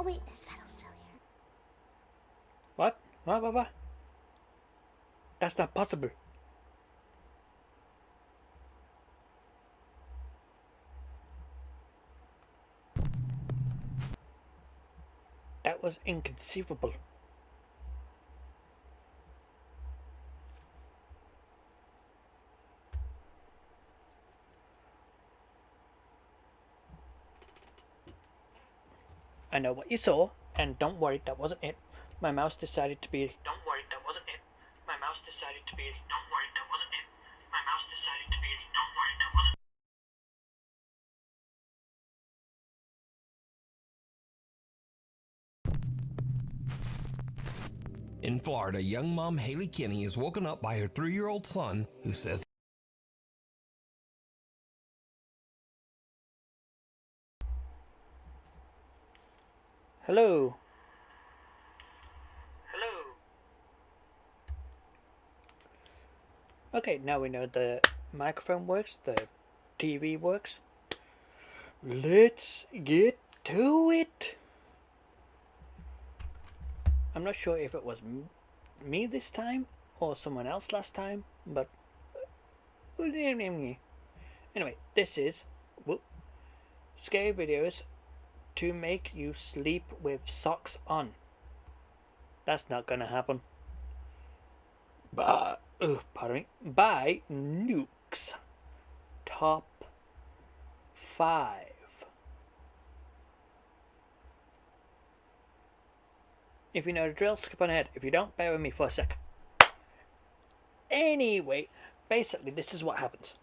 Oh wait, is Vettel still here? What? What? That's not possible. That was inconceivable. I know what you saw, and don't worry, that wasn't it. My mouse decided to be... Don't worry, that wasn't it. My mouse decided to be... Don't worry, that wasn't it. My mouse decided to be... Don't worry, that wasn't it. In Florida, young mom Haley Kinney is woken up by her 3-year-old son who says, Hello. Hello. Okay, now we know the microphone works, the TV works. Let's get to it. I'm not sure if it was me this time or someone else last time, but anyway, this is scary videos to make you sleep with socks on. That's not gonna happen. Pardon me. By Nukes. Top 5. If you know the drill, skip on ahead. If you don't, bear with me for a sec. Anyway, basically this is what happens.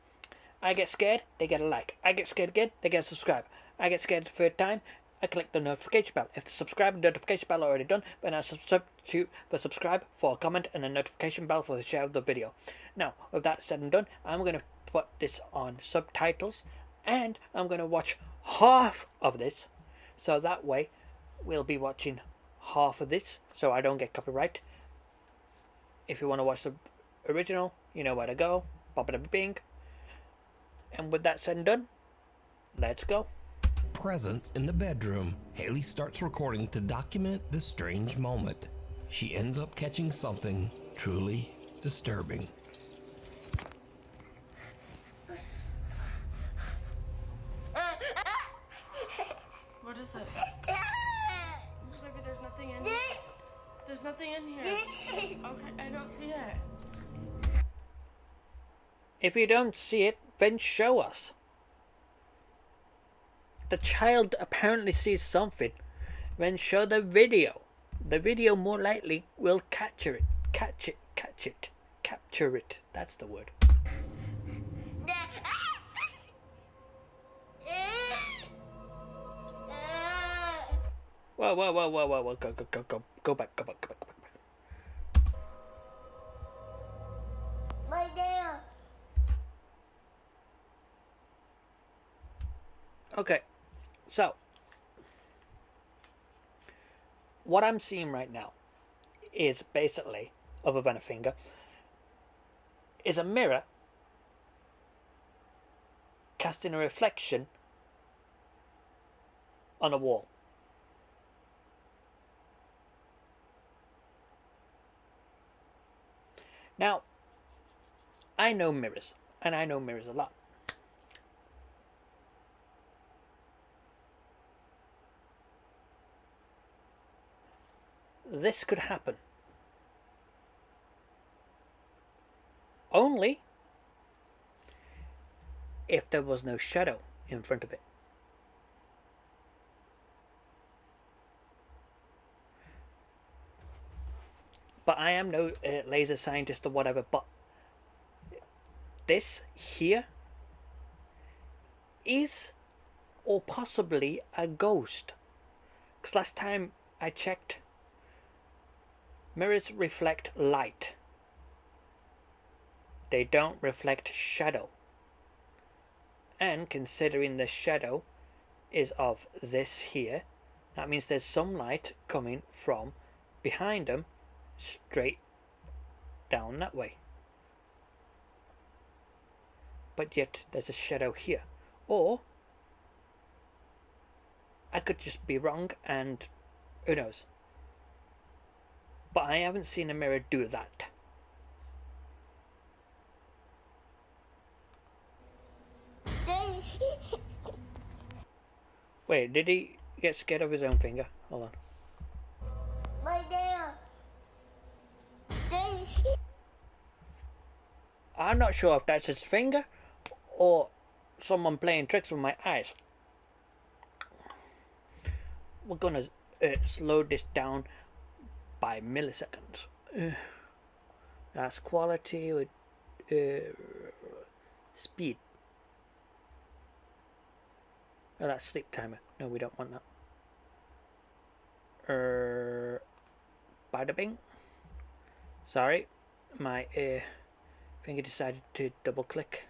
I get scared, they get a like. I get scared again, they get a subscribe. I get scared the third time, I click the notification bell. If the subscribe and notification bell are already done, then I substitute the subscribe for a comment and a notification bell for the share of the video. Now, with that said and done, I'm going to put this on subtitles, and I'm going to watch half of this, so that way we'll be watching half of this, so I don't get copyright. If you want to watch the original, you know where to go. Pop it up, bing. And with that said and done, let's go. presence in the bedroom. Haley starts recording to document this strange moment. She ends up catching something truly disturbing. What is it? Baby, there's nothing in here. There's nothing in here. Okay, I don't see it. If you don't see it, then show us. The child apparently sees something. Then show the video. The video more likely will capture it. Capture it. That's the word. Whoa. Go back. Right there. Okay, so what I'm seeing right now is basically, other than a finger, is a mirror casting a reflection on a wall. Now, I know mirrors, and I know mirrors a lot. This could happen only if there was no shadow in front of it. But I am no laser scientist or whatever, but this here is or possibly a ghost. Because last time I checked, mirrors reflect light. They don't reflect shadow. And considering the shadow is of this here, that means there's some light coming from behind them straight down that way. But yet there's a shadow here. Or I could just be wrong and Who knows? But I haven't seen a mirror do that. Wait, did he get scared of his own finger? Hold on. Right there. I'm not sure if that's his finger or someone playing tricks with my eyes. We're gonna slow this down by milliseconds. That's quality with speed. Oh, that's sleep timer. No, we don't want that. Bada bing. Sorry, my finger decided to double click.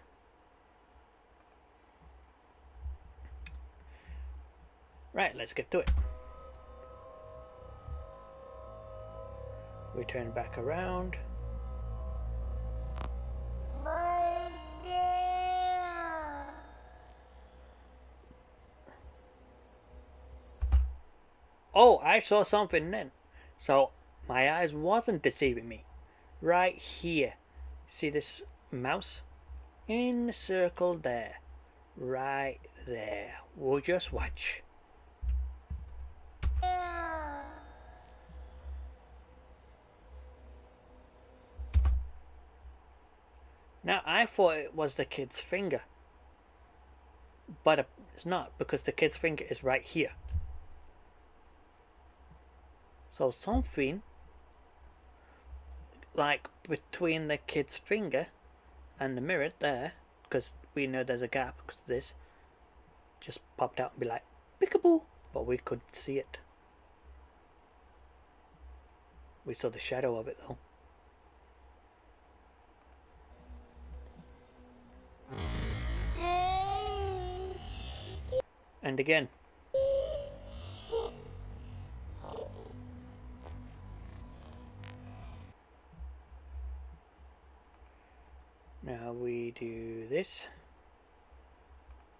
Right, let's get to it. We turn back around. Right there. Oh, I saw something then. So my eyes wasn't deceiving me. Right here. See this mouse? In the circle there. Right there. We'll just watch. Now I thought it was the kid's finger. But it's not, because the kid's finger is right here. So something like between the kid's finger and the mirror there, because we know there's a gap because this just popped out and be like peekaboo, but we couldn't see it. We saw the shadow of it though. And again. Now we do this.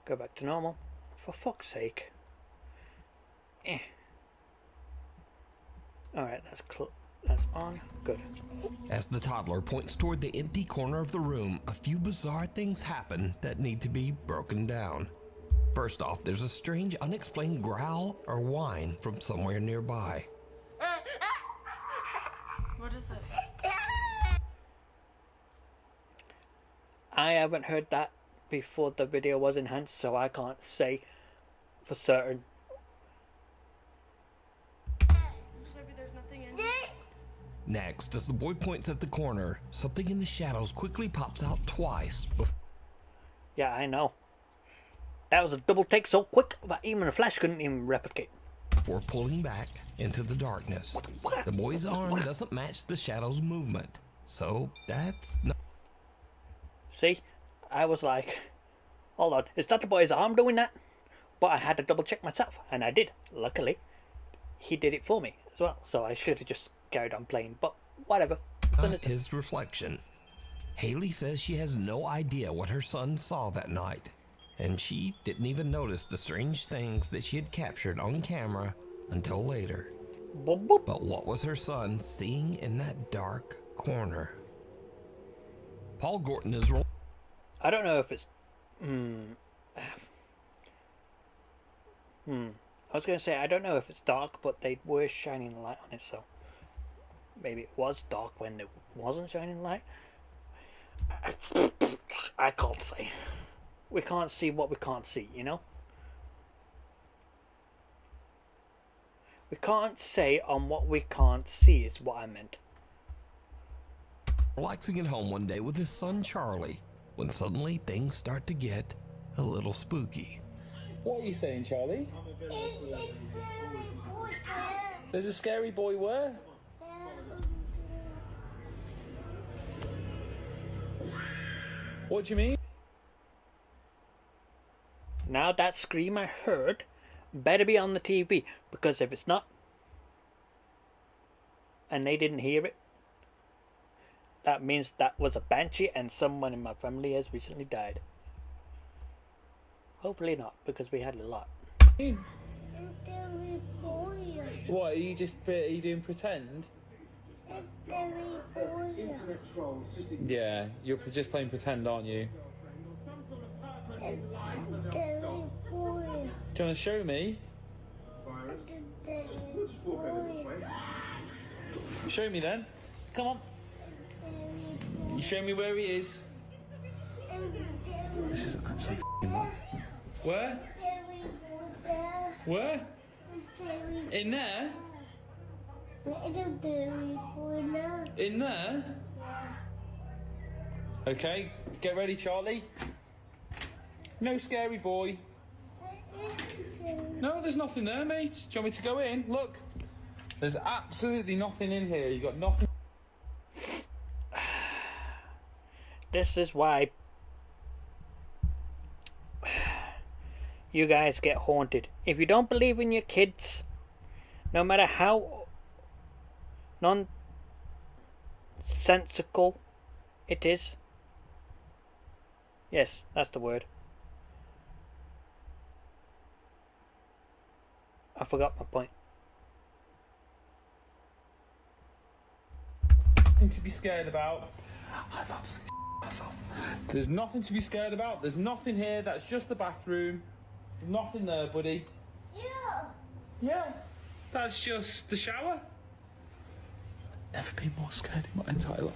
Go back to normal. For fuck's sake. Alright, that's on. Good. As the toddler points toward the empty corner of the room, a few bizarre things happen that need to be broken down. First off, there's a strange, unexplained growl or whine from somewhere nearby. What is it? I haven't heard that before the video was enhanced, so I can't say for certain. Maybe there's nothing in here. Next, as the boy points at the corner, something in the shadows quickly pops out twice. Yeah, I know. That was a double take so quick that even a flash couldn't even replicate. Before pulling back into the darkness. The boy's arm doesn't match the shadow's movement, so that's not... See, I was like, hold on, is that the boy's arm doing that? But I had to double check myself, and I did. Luckily, he did it for me as well, so I should have just carried on playing, but whatever. Not his reflection. Haley says she has no idea what her son saw that night, and she didn't even notice the strange things that she had captured on camera until later. Boop, boop. But what was her son seeing in that dark corner? Paul Gorton is... I don't know if it's... I was going to say, I don't know if it's dark, but they were shining a light on it, so... Maybe it was dark when it wasn't shining light. I can't say. We can't see what we can't see, you know? We can't say on what we can't see is what I meant. Relaxing at home one day with his son Charlie, when suddenly things start to get a little spooky. What are you saying, Charlie? There's a scary boy where? What do you mean? Now that scream I heard better be on the TV, because if it's not, and they didn't hear it, that means that was a banshee and someone in my family has recently died. Hopefully not, because we had a lot. scary boy. What, are you doing pretend? A scary boy. Yeah, you're just playing pretend, aren't you? A scary boy. Do you want to show me? A scary boy. Show me then. Come on. You show me where he is. This is actually f***ing mad. Where? Where? In there? In there? Okay, get ready, Charlie. No scary boy. No, there's nothing there, mate. Do you want me to go in? Look. There's absolutely nothing in here. You got nothing. This is why you guys get haunted. If you don't believe in your kids, no matter how nonsensical it is. Yes, that's the word. I forgot my point. Nothing to be scared about. I've absolutely myself. There's nothing to be scared about. There's nothing here. That's just the bathroom. Nothing there, buddy. Yeah. Yeah, that's just the shower. Never been more scared in my entire life.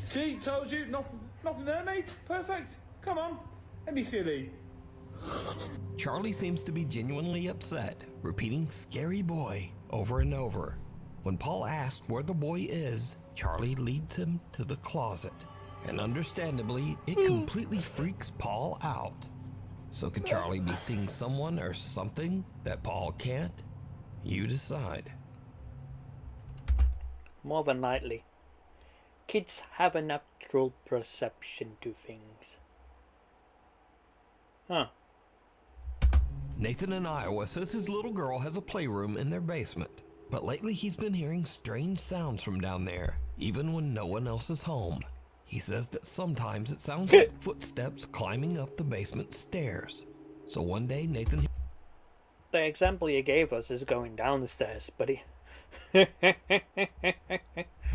See, told you, nothing there, mate. Perfect. Come on, don't be silly. Charlie seems to be genuinely upset, repeating scary boy over and over. When Paul asks where the boy is, Charlie leads him to the closet. And understandably, it completely freaks Paul out. So could Charlie be seeing someone or something that Paul can't? You decide. More than likely. Kids have a natural perception to things. Huh. Nathan in Iowa says his little girl has a playroom in their basement. But lately he's been hearing strange sounds from down there, even when no one else is home. He says that sometimes it sounds like footsteps climbing up the basement stairs. So one day Nathan... The example you gave us is going down the stairs, buddy.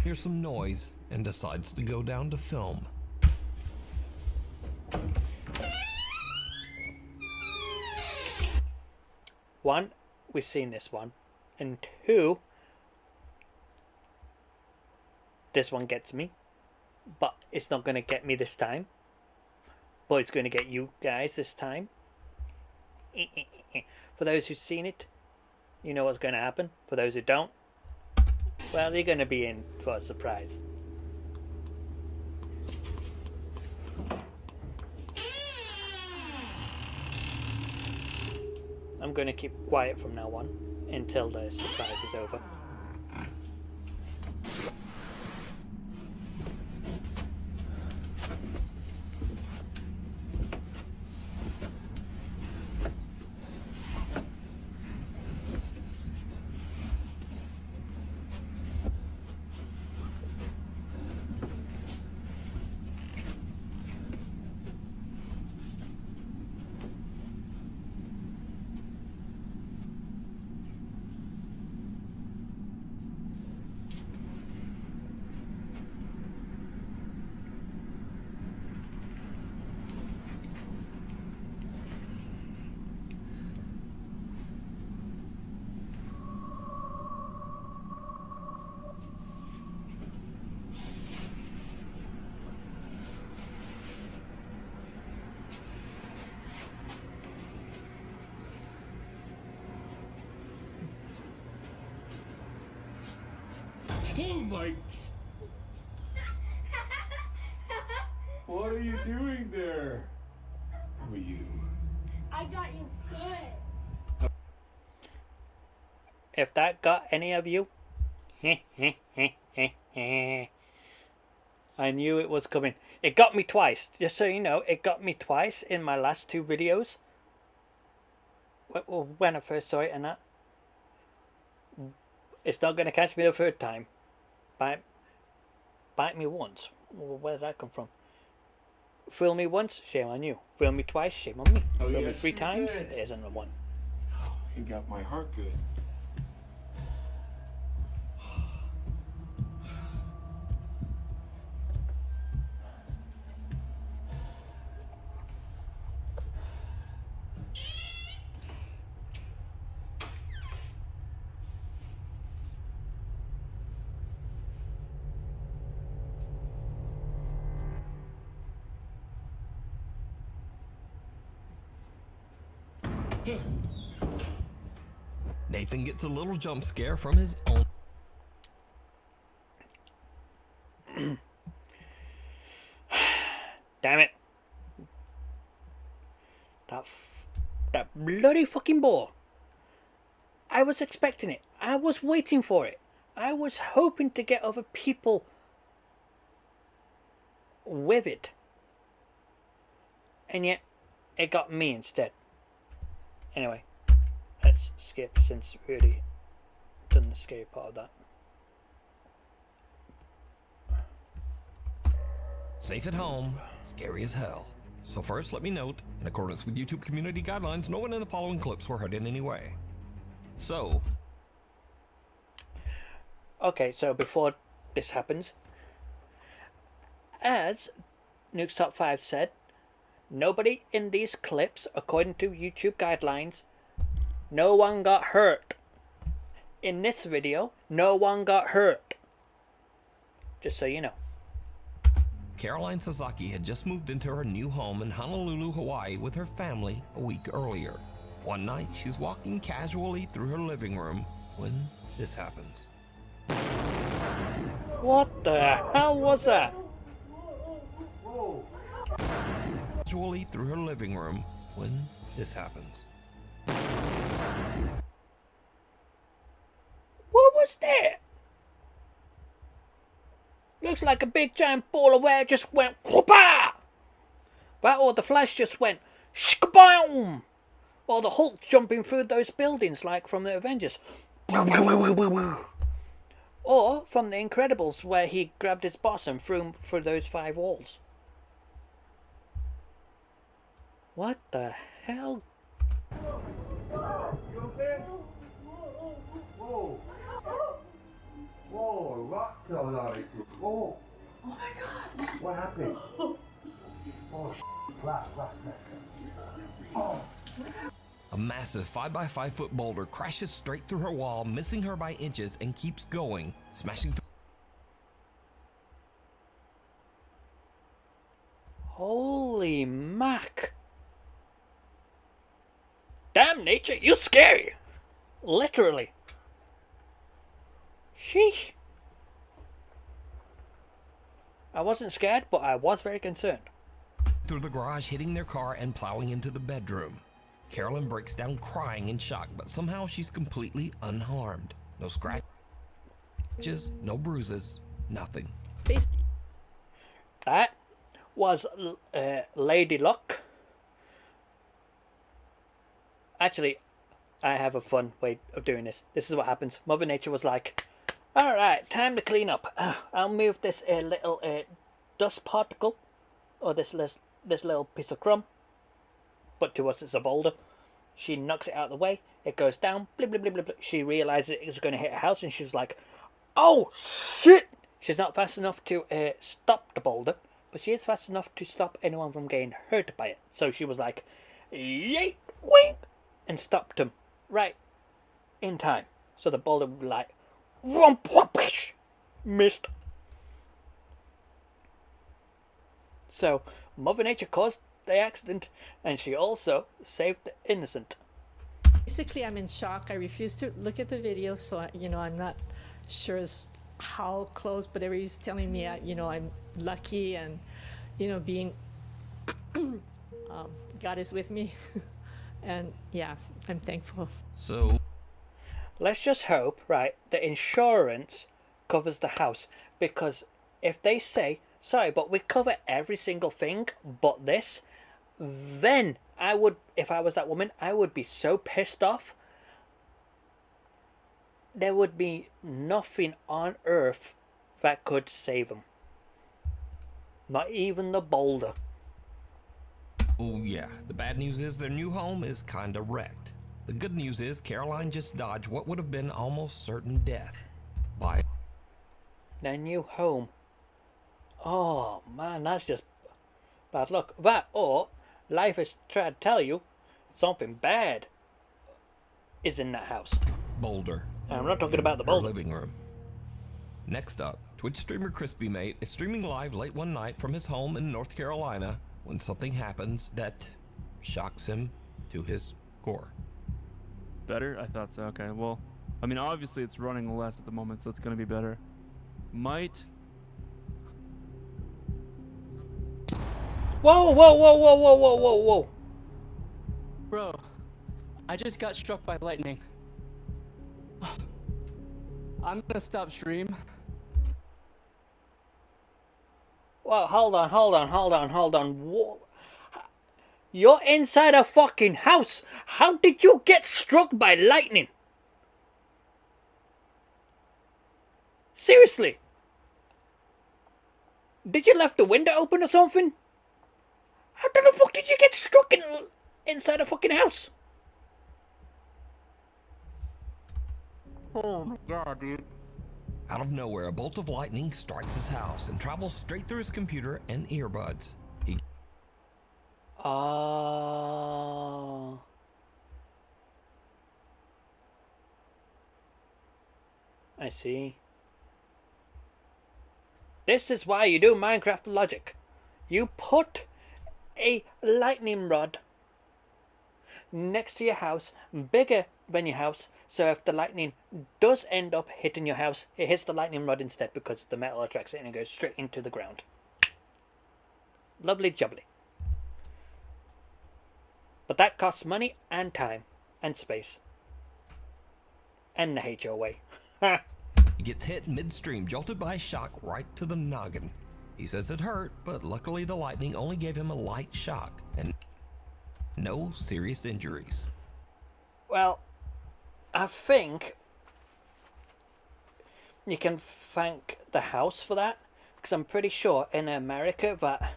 hears some noise and decides to go down to film. One, we've seen this one. And two, this one gets me. But it's not going to get me this time. But it's going to get you guys this time. For those who've seen it, you know what's going to happen. For those who don't, well, you're going to be in for a surprise. I'm going to keep quiet from now on until the surprise is over. Oh my... What are you doing there? Who are you? I got you good. If that got any of you, I knew it was coming. It got me twice. Just so you know, it got me twice in my last two videos. When I first saw it and that. It's not going to catch me the third time. Bite me once. Where did that come from? Fool me once, shame on you. Fool me twice, shame on me. Oh, Fool me yes, 3 you times, did. there's another one. You got my heart good. Nathan gets a little jump scare from his own. Damn it. That bloody fucking ball. I was expecting it. I was waiting for it. I was hoping to get other people with it. And yet, it got me instead. Anyway, let's skip since we already done the scary part of that. Safe at home, scary as hell. So first, let me note, in accordance with YouTube community guidelines, no one in the following clips were hurt in any way. So... Okay, so before this happens, as Nuke's Top 5 said, nobody in these clips, according to YouTube guidelines, no one got hurt. In this video, no one got hurt. Just so you know. Caroline Sasaki had just moved into her new home in Honolulu, Hawaii with her family a week earlier. One night, she's walking casually through her living room when this happens. What the hell was that? Casually through her living room when this happens. What was that? Looks like a big giant ball of air just went whoopah! That or the Flash just went shkaboom! Or the Hulk jumping through those buildings like from the Avengers. Or from the Incredibles where he grabbed his boss and threw him through those 5 walls. What the hell? Whoa, rock fell out of it. Whoa. Oh my god. What happened? Oh, flash. Oh. A massive 5x5 foot boulder crashes straight through her wall, missing her by inches, and keeps going, smashing through. Holy mac. Damn nature, you scary. Literally. Sheesh. I wasn't scared, but I was very concerned. Through the garage, hitting their car and plowing into the bedroom. Carolyn breaks down crying in shock, but somehow she's completely unharmed. No scratches, no bruises, nothing. That was Lady Luck. Actually, I have a fun way of doing this. This is what happens. Mother Nature was like, alright, time to clean up. I'll move this little dust particle, or this little piece of crumb. But to us it's a boulder. She knocks it out of the way. It goes down. Blip, blip, blip, blip, blip. She realizes it was going to hit a house, and she was like, oh, shit! She's not fast enough to stop the boulder, but she is fast enough to stop anyone from getting hurt by it. So she was like, yeet, wink, and stopped him right in time. So the boulder would like, whomp, whoopish, missed. So Mother Nature caused the accident, and she also saved the innocent. Basically, I'm in shock. I refuse to look at the video, so I'm not sure as how close, but everybody's telling me, I'm lucky, and being God is with me, and yeah, I'm thankful. So, let's just hope, right, the insurance covers the house, because if they say, sorry, but we cover every single thing but this, then I would, if I was that woman, I would be so pissed off. There would be nothing on earth that could save them. Not even the boulder. Oh yeah, the bad news is their new home is kinda wrecked. The good news is Caroline just dodged what would have been almost certain death by Their new home. Oh man, that's just bad luck. That or life is trying to tell you something bad is in that house. Boulder. And I'm not talking about the Her boulder. living room. Next up, Twitch streamer CrispyMate is streaming live late one night from his home in North Carolina when something happens that shocks him to his core. Better? I thought so. Okay, well, I mean, obviously it's running less at the moment, so it's gonna be better. Might. Whoa, whoa, whoa, whoa, whoa, whoa, whoa, whoa. Bro, I just got struck by lightning. I'm gonna stop stream. Well, hold on. You're inside a fucking house. How did you get struck by lightning? Seriously? Did you left the window open or something? How the fuck did you get struck inside a fucking house? Oh my god, dude. Out of nowhere, a bolt of lightning strikes his house and travels straight through his computer and earbuds. He I see. This is why you do Minecraft logic. You put a lightning rod next to your house, bigger than your house, so if the lightning does end up hitting your house, it hits the lightning rod instead because the metal attracts it and it goes straight into the ground. Lovely jubbly. But that costs money and time and space. And the HOA. He gets hit midstream, jolted by a shock right to the noggin. He says it hurt, but luckily the lightning only gave him a light shock and no serious injuries. Well, I think you can thank the house for that, because I'm pretty sure in America that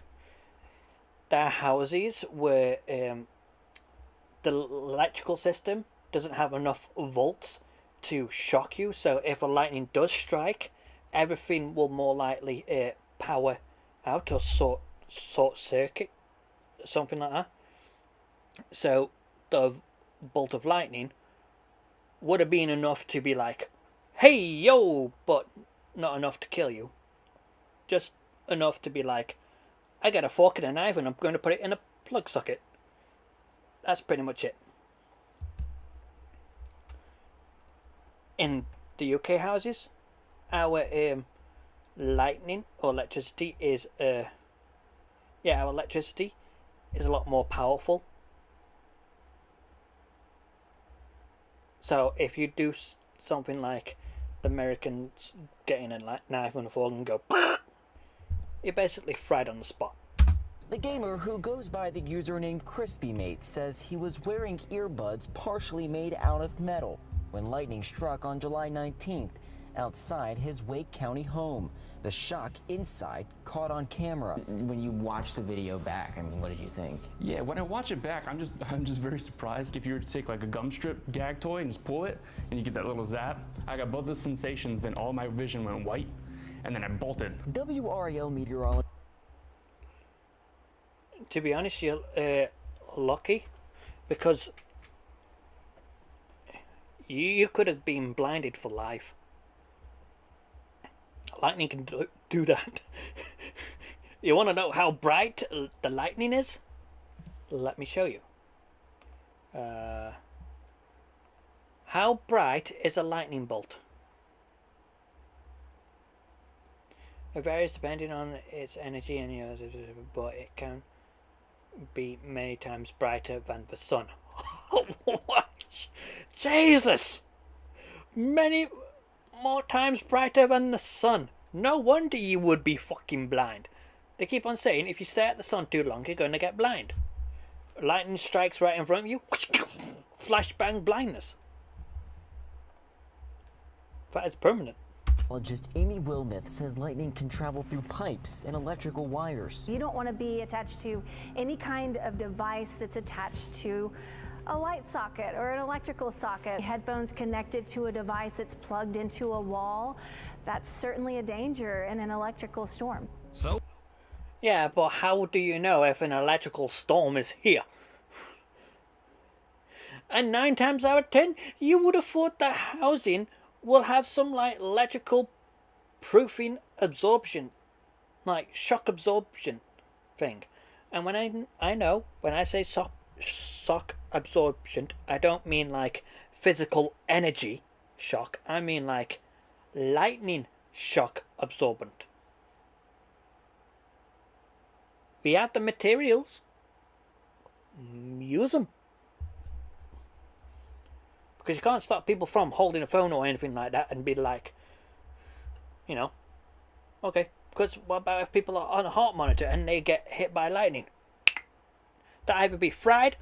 their houses were the electrical system doesn't have enough volts to shock you, so if a lightning does strike, everything will more likely power out or short circuit, something like that. So the bolt of lightning would have been enough to be like, hey yo, but not enough to kill you. Just enough to be like, I got a fork and a knife and I'm going to put it in a plug socket. That's pretty much it. In the UK houses, our lightning or electricity is our electricity is a lot more powerful. So if you do something like the Americans getting a knife and a fork and go, you're basically fried on the spot. The gamer, who goes by the username CrispyMate, says he was wearing earbuds partially made out of metal when lightning struck on July 19th outside his Wake County home. The shock inside caught on camera. When you watch the video back, I mean, what did you think? Yeah, when I watch it back, I'm just very surprised. If you were to take like a gum strip gag toy and just pull it, and you get that little zap, I got both the sensations, then all my vision went white, and then I bolted. WRAL meteorologist. To be honest, you're lucky, because you could have been blinded for life. Lightning can do that. You want to know how bright the lightning is? Let me show you. How bright is a lightning bolt? It varies depending on its energy and yours, but it can be many times brighter than the sun. What? Jesus! Many more times brighter than the sun. No wonder you would be fucking blind. They keep on saying if you stare at the sun too long, you're going to get blind. Lightning strikes right in front of you. Flashbang blindness. That is permanent. Geologist Amy Wilmeth says lightning can travel through pipes and electrical wires. You don't want to be attached to any kind of device that's attached to a light socket or an electrical socket. Headphones connected to a device that's plugged into a wall, that's certainly a danger in an electrical storm. So, Yeah, but how do you know if an electrical storm is here? And 9 times out of 10, you would have thought the housing will have some like electrical proofing absorption, like shock absorption thing. And when I know when I say shock absorption, I don't mean like physical energy shock. I mean like lightning shock absorbent. We have the materials. Use them. Because you can't stop people from holding a phone or anything like that and be like, you know, okay. Because what about if people are on a heart monitor and they get hit by lightning? They'll either be fried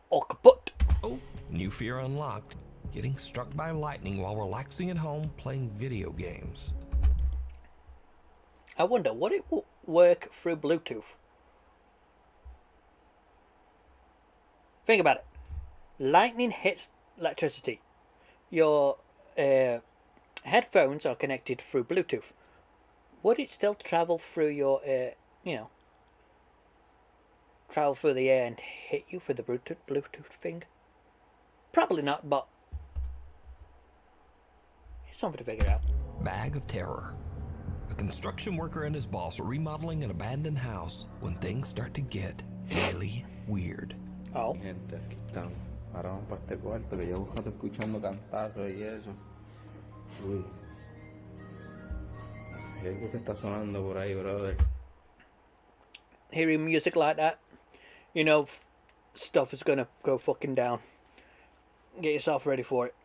or kaput. oh, new fear unlocked. Getting struck by lightning while relaxing at home playing video games. I wonder, would it work through Bluetooth? Think about it. Lightning hits electricity. Your headphones are connected through Bluetooth. Would it still travel through your, travel through the air and hit you for the Bluetooth thing? Probably not, but it's something to figure out. Bag of terror. A construction worker and his boss are remodeling an abandoned house when things start to get really weird. Oh. Gente, aquí estamos. Ahora vamos para este cuarto que llevo un rato escuchando cantazos y eso. Uy. Hay algo que está sonando por ahí, brother. Hearing music like that, you know, stuff is gonna go fucking down. Get yourself ready for it.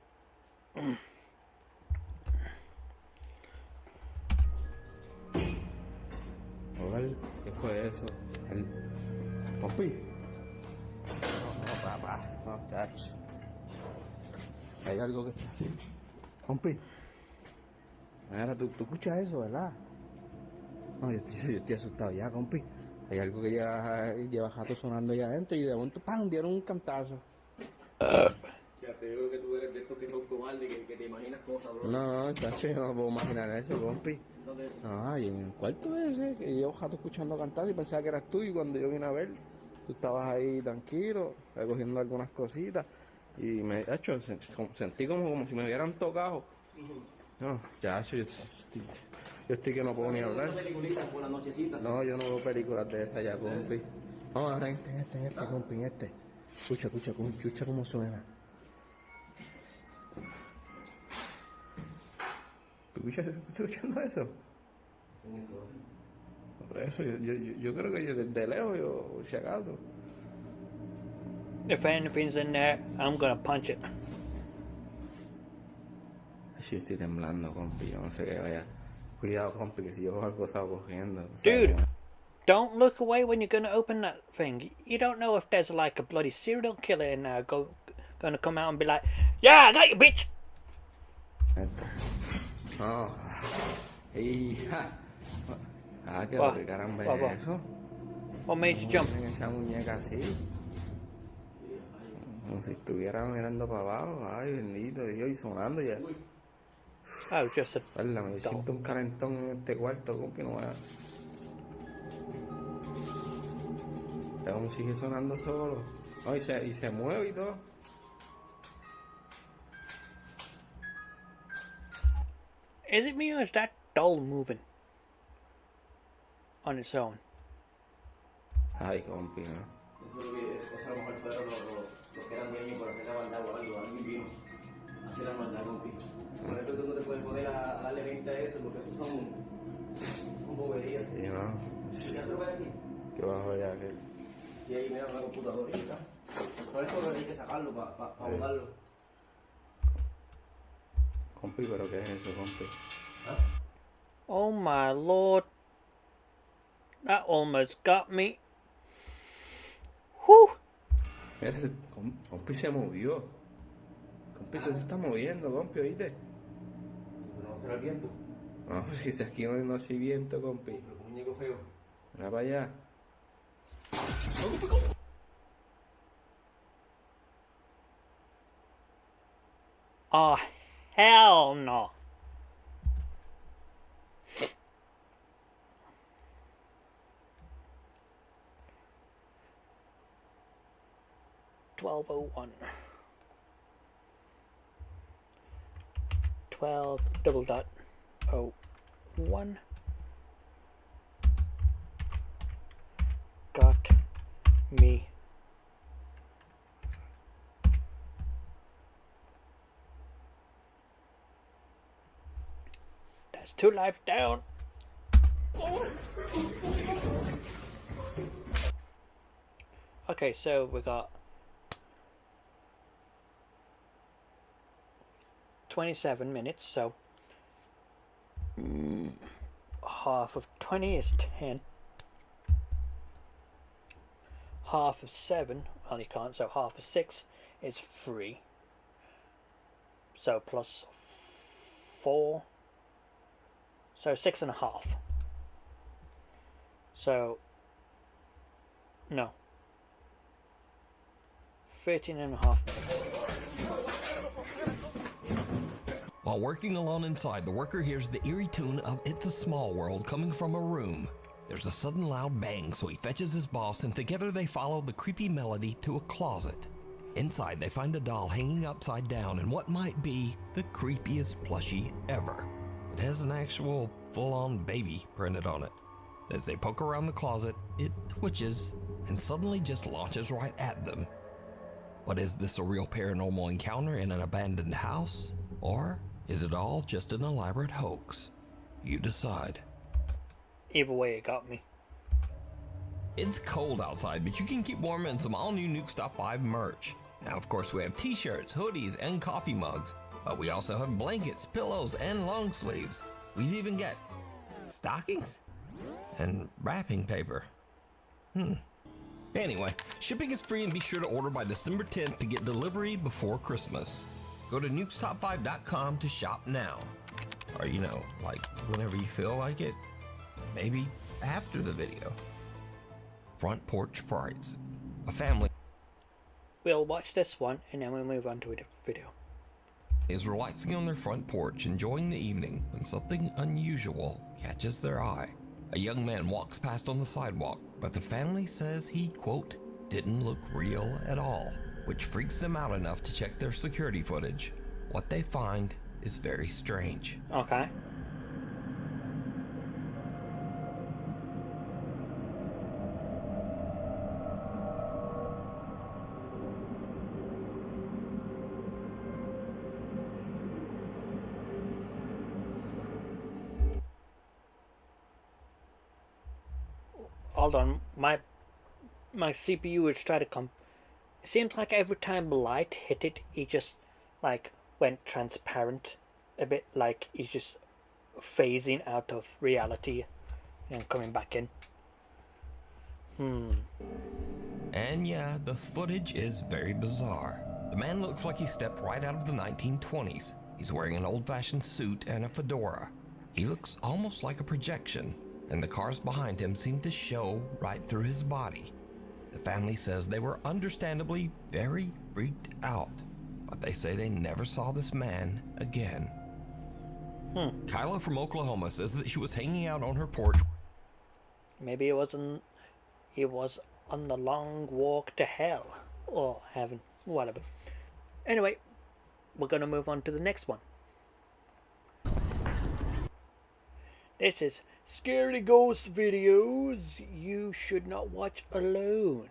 Joder, ¿qué fue eso? Pompi. No, papá, no, chacho. Hay algo que está... Pompi. Mira, tú escuchas eso, ¿verdad? No, yo estoy asustado ya, compi. Hay algo que lleva jato sonando allá adentro y de momento, ¡pam!, dieron un cantazo. Ya te digo que tú eres de estos que son cobardes, que te imaginas cosas, bro. No, chacho, yo no puedo imaginar eso, compi. No, y en el cuarto ese, que llevo jato escuchando cantar y pensaba que eras tú, y cuando yo vine a ver, tú estabas ahí tranquilo, recogiendo algunas cositas, y me, chacho, sentí como si me hubieran tocado. No, chacho, yo estoy que no puedo ni hablar. Por la nochecita. No, yo no veo películas de esas ya, compi. No, ahora en este, compi, en este. Escucha cómo suena. ¿Tú estás escuchando eso? Por eso, yo creo que yo desde lejos, yo, si acaso. If anything's in there, I'm gonna punch it. Sí, estoy temblando, compi, yo no sé qué vaya. Cuidado, compi, que si yo algo estaba cogiendo. Dude, don't look away when you're gonna open that thing. You don't know if there's like a bloody serial killer in there gonna come out and be like, yeah, I got you, bitch! No. Hija. ¿Qué caramba es eso? What made you jump? Esa muñeca así. Como si estuviera mirando para abajo. Ay, bendito Dios, y sonando ya. Oh, just a... Perdón, me siento un calentón en este cuarto, compi, no vaya. Como sigue sonando solo. No, y se mueve y todo. Is it me or is that doll moving? On its own. Ay, compi, ¿no? Eso a lo mejor fueron los que eran dueños por hacer la maldad o algo. Alguien vino a hacer la maldad, compi. Por eso tú no te puedes poner a darle 20 a eso, porque eso son boberías. Sí, ¿no? ¿Qué otro ves aquí? ¿Qué bajo ya? ¿Qué? Y ahí mira una computadorita. Por eso hay que sacarlo para botarlo. Compi, ¿pero qué es eso, compi? ¿Ah? Oh my lord. That almost got me. Whew. Mira, compi se movió. Compi se está moviendo, compi, ¿oíste? No, no será el viento. No, si aquí no hay viento, compi. Un muñeco feo. Mira para allá. Oh, hell no. $12.01. 12.01. Got me. That's 2 lives down. Okay, so we got 27 minutes, so half of 20 is 10. Half of 7, well you can't, so half of 6 is 3. So plus 4, so 6.5. So, no. 13.5 minutes. While working alone inside, the worker hears the eerie tune of It's a Small World coming from a room. There's a sudden loud bang, so he fetches his boss, and together they follow the creepy melody to a closet. Inside, they find a doll hanging upside down in what might be the creepiest plushie ever. It has an actual full-on baby printed on it. As they poke around the closet, it twitches and suddenly just launches right at them. But is this a real paranormal encounter in an abandoned house? Or is it all just an elaborate hoax? You decide. Either way, it got me. It's cold outside, but you can keep warm in some all-new Nuke's Top 5 merch. Now, of course, we have t-shirts, hoodies, and coffee mugs, but we also have blankets, pillows, and long sleeves. We've even got stockings and wrapping paper. Anyway, shipping is free, and be sure to order by December 10th to get delivery before Christmas. Go to nukestop5.com to shop now. Or, you know, like whenever you feel like it. Maybe after the video. Front Porch Frights. A family We'll watch this one and then we'll move on to a different video. is relaxing on their front porch, enjoying the evening, when something unusual catches their eye. A young man walks past on the sidewalk, but the family says he, quote, didn't look real at all, which freaks them out enough to check their security footage. What they find is very strange. Okay. Hold on, my CPU is trying to come. It seems like every time light hit it, it just like went transparent a bit, like it's just phasing out of reality and coming back in. And yeah, the footage is very bizarre. The man looks like he stepped right out of the 1920s. He's wearing an old-fashioned suit and a fedora. He looks almost like a projection, and the cars behind him seem to show right through his body. The family says they were understandably very freaked out, but they say they never saw this man again. Kyla from Oklahoma says that she was hanging out on her porch. Maybe it wasn't. He was on the long walk to hell or heaven, whatever. Anyway, we're gonna move on to the next one. This is Scary Ghost Videos you should not watch alone.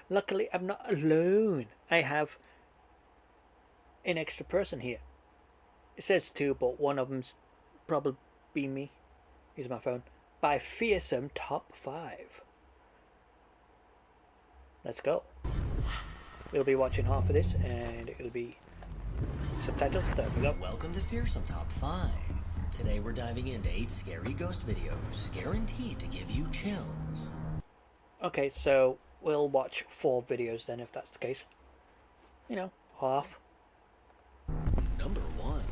Luckily, I'm not alone. I have an extra person here. It says 2, but one of them's probably me. Here's my phone. By Fearsome Top 5. Let's go. We'll be watching half of this, and it'll be subtitles. There we go. Welcome to Fearsome Top 5. Today we're diving into 8 scary ghost videos, guaranteed to give you chills. Okay, so we'll watch 4 videos then, if that's the case. You know, half. Number 1.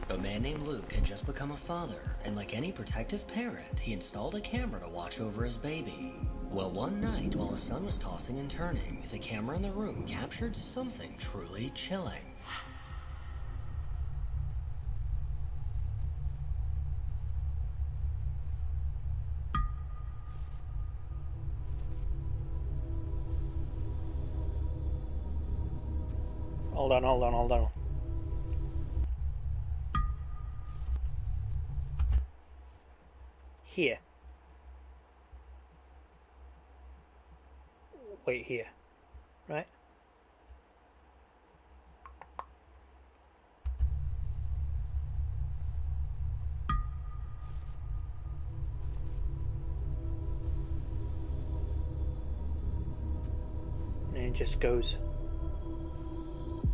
A man named Luke had just become a father, and like any protective parent, he installed a camera to watch over his baby. Well, one night, while his son was tossing and turning, the camera in the room captured something truly chilling. Hold on. Here. Wait here. Right? And it just goes.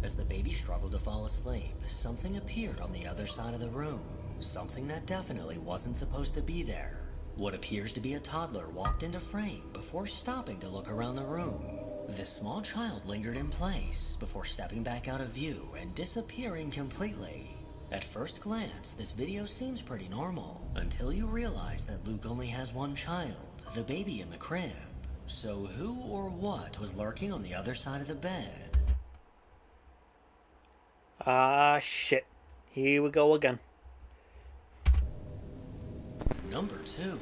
As the baby struggled to fall asleep, something appeared on the other side of the room. Something that definitely wasn't supposed to be there. What appears to be a toddler walked into frame before stopping to look around the room. This small child lingered in place before stepping back out of view and disappearing completely. At first glance, this video seems pretty normal, until you realize that Luke only has one child, the baby in the crib. So who or what was lurking on the other side of the bed? Ah, shit. Here we go again. Number 2.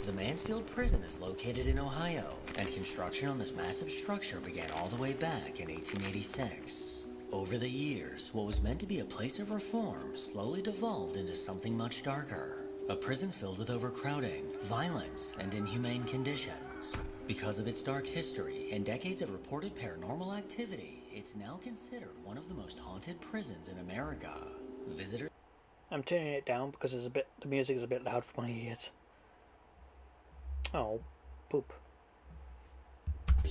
The Mansfield prison is located in Ohio, and construction on this massive structure began all the way back in 1886. Over the years, what was meant to be a place of reform slowly devolved into something much darker. A prison filled with overcrowding, violence, and inhumane conditions. Because of its dark history and decades of reported paranormal activity, it's now considered one of the most haunted prisons in America. Visitors... I'm turning it down because the music is a bit loud for my ears. Oh, poop.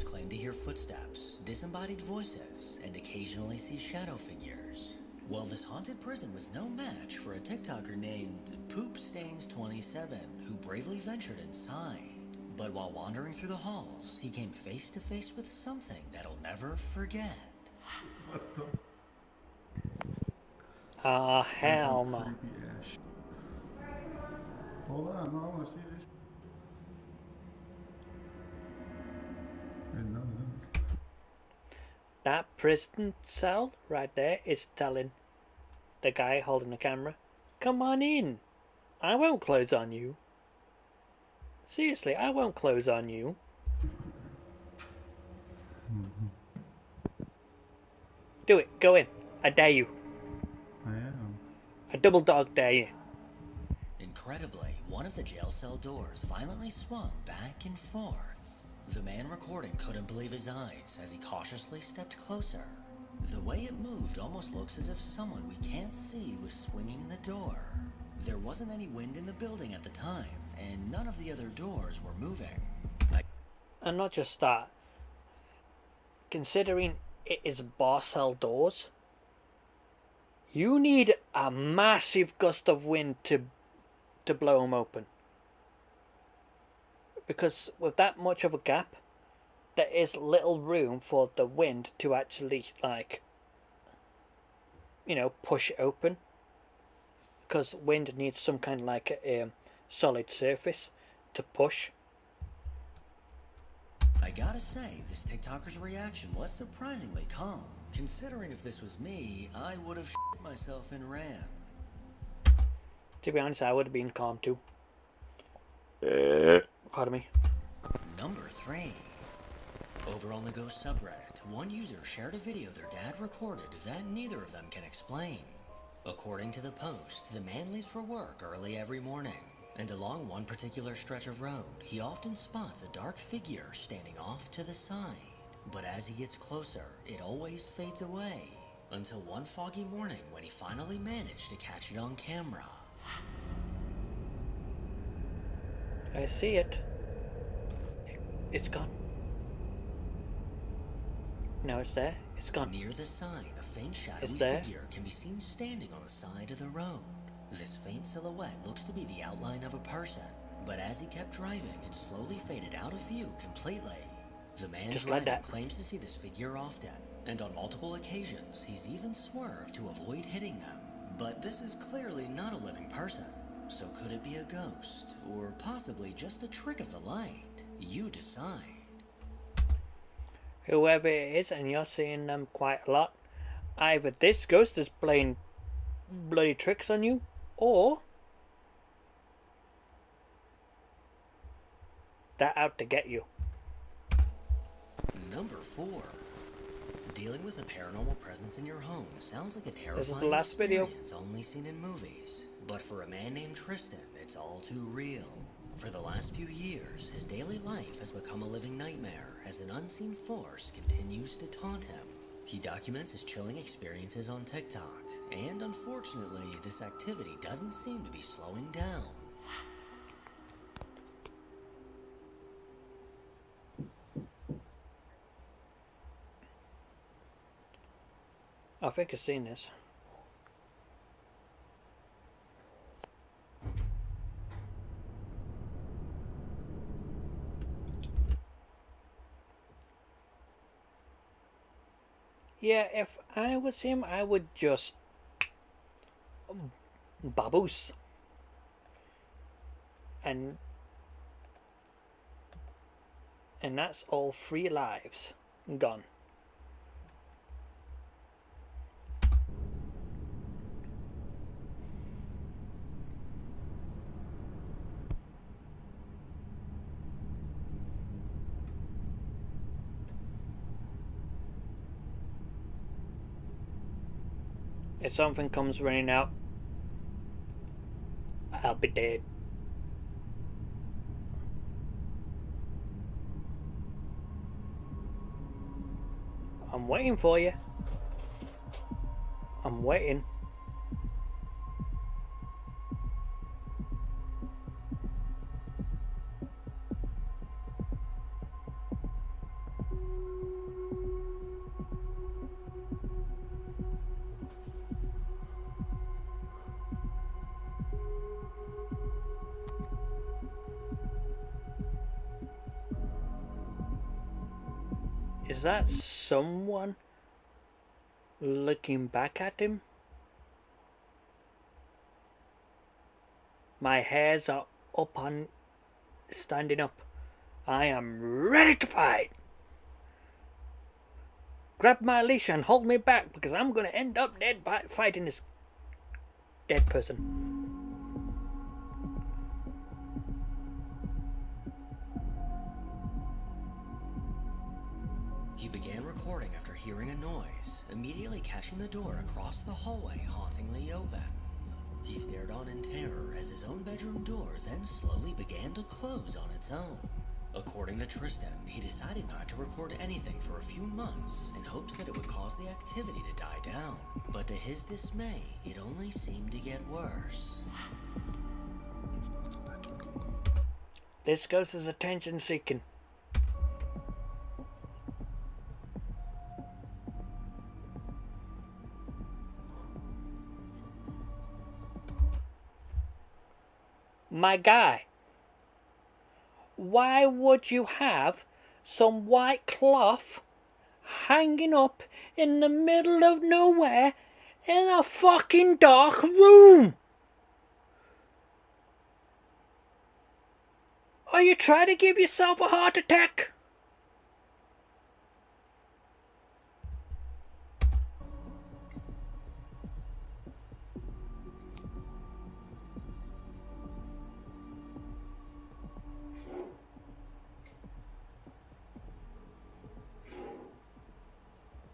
Claim to hear footsteps, disembodied voices, and occasionally see shadow figures. Well, this haunted prison was no match for a TikToker named Poopstains27, who bravely ventured inside. But while wandering through the halls, he came face to face with something that'll never forget. Ah, hell no. Hold on, I want to see this. That prison cell right there is telling the guy holding the camera, come on in. I won't close on you. Seriously, I won't close on you. Do it. Go in. I dare you. I am. I double dog dare you. Incredibly, one of the jail cell doors violently swung back and forth. The man recording couldn't believe his eyes as he cautiously stepped closer. The way it moved almost looks as if someone we can't see was swinging the door. There wasn't any wind in the building at the time, and none of the other doors were moving. And not just that. Considering it is bar cell doors, you need a massive gust of wind to blow them open. Because with that much of a gap, there is little room for the wind to actually, like, you know, push it open. Because wind needs some kind of like a solid surface to push. I gotta say, this TikToker's reaction was surprisingly calm. Considering if this was me, I would have shit myself and ran. To be honest, I would have been calm too. Pardon me. Number 3. Over on the Ghost subreddit, one user shared a video their dad recorded that neither of them can explain. According to the post, the man leaves for work early every morning, and along one particular stretch of road, he often spots a dark figure standing off to the side. But as he gets closer, it always fades away, until one foggy morning when he finally managed to catch it on camera. I see it. It's gone. No, it's there. It's gone. Near the sign, a faint shadowy figure can be seen standing on the side of the road. This faint silhouette looks to be the outline of a person, but as he kept driving, it slowly faded out of view completely. The man driving claims to see this figure often, and on multiple occasions, he's even swerved to avoid hitting them. But this is clearly not a living person. So could it be a ghost? Or possibly just a trick of the light? You decide. Whoever it is, and you're seeing them quite a lot, either this ghost is playing bloody tricks on you, or they're out to get you. Number 4. Dealing with a paranormal presence in your home sounds like a This is the terrifying last video. experience only seen in movies. But for a man named Tristan, it's all too real. For the last few years, his daily life has become a living nightmare as an unseen force continues to taunt him. He documents his chilling experiences on TikTok, and unfortunately, this activity doesn't seem to be slowing down. I think I've seen this. Yeah, if I was him, I would just baboose. And that's all 3 lives gone. If something comes running out, I'll be dead. I'm waiting for you. I'm waiting. Is that someone looking back at him? My hairs are up on standing up. I am ready to fight. Grab my leash and hold me back because I'm going to end up dead by fighting this dead person. He began recording after hearing a noise, immediately catching the door across the hallway hauntingly open. He stared on in terror as his own bedroom door then slowly began to close on its own. According to Tristan, he decided not to record anything for a few months in hopes that it would cause the activity to die down. But to his dismay, it only seemed to get worse. This ghost is attention seeking. My guy, why would you have some white cloth hanging up in the middle of nowhere in a fucking dark room? Are you trying to give yourself a heart attack?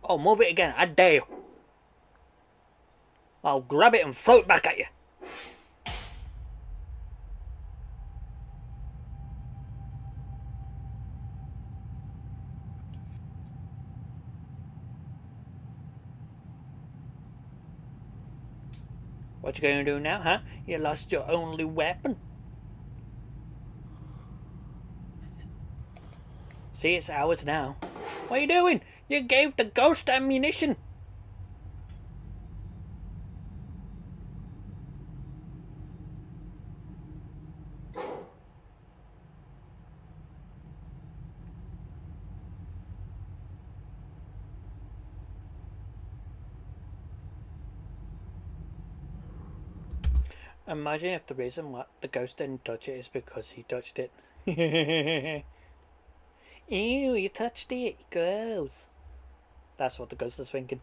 Oh, move it again, I dare you. I'll grab it and throw it back at you. What you gonna do now, huh? You lost your only weapon. See, it's ours now. What are you doing? You gave the ghost ammunition. Imagine if the reason why the ghost didn't touch it is because he touched it. Ew, you touched it. Gross. That's what the ghost is thinking.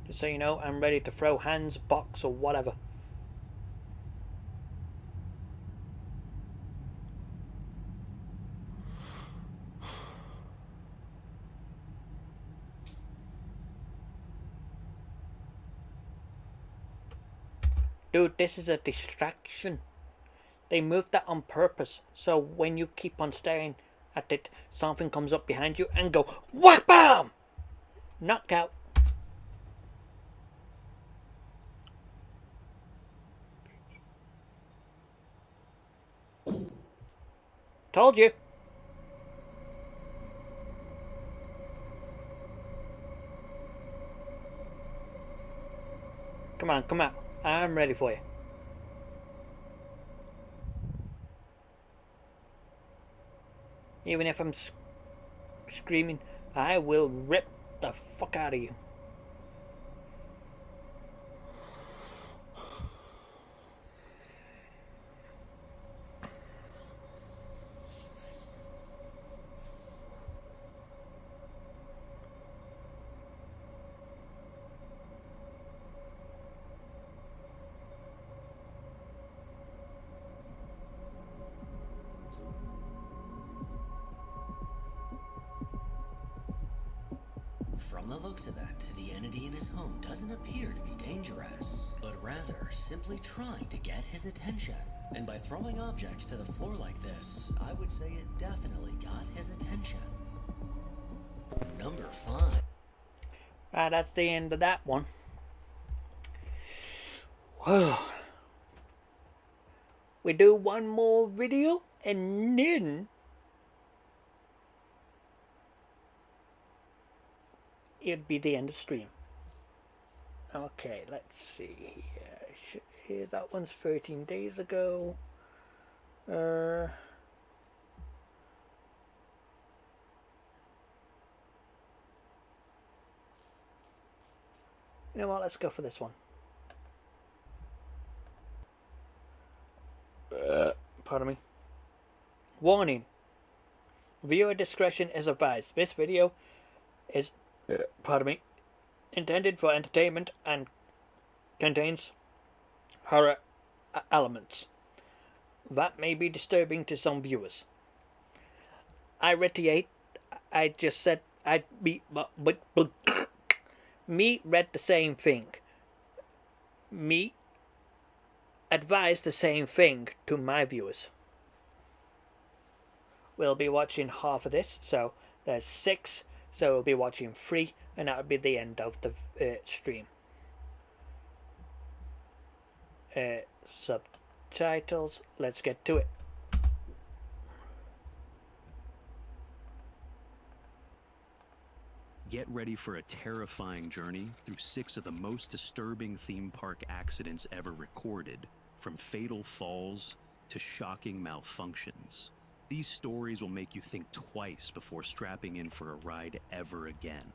Just so you know, I'm ready to throw hands, box, or whatever. Dude, this is a distraction. They moved that on purpose, so when you keep on staring at it, something comes up behind you and go whack bam! Knockout. Told you. Come on, come out. I'm ready for you. Even if I'm screaming, I will rip the fuck out of you. From the looks of it, the entity in his home doesn't appear to be dangerous, but rather simply trying to get his attention. And by throwing objects to the floor like this, I would say it definitely got his attention. Number 5. Right, that's the end of that one. Whoa. We do one more video and then it'd be the end of stream. Okay, let's see here. That one's 13 days ago. You know what, let's go for this one. Pardon me. Warning. Viewer discretion is advised. This video is, pardon me, intended for entertainment and contains horror elements that may be disturbing to some viewers. I reiterate, I just said me read the same thing. Me advised the same thing to my viewers. We'll be watching half of this, so there's 6, so we'll be watching 3, and that would be the end of the stream. Subtitles, let's get to it. Get ready for a terrifying journey through 6 of the most disturbing theme park accidents ever recorded, from fatal falls to shocking malfunctions. These stories will make you think twice before strapping in for a ride ever again.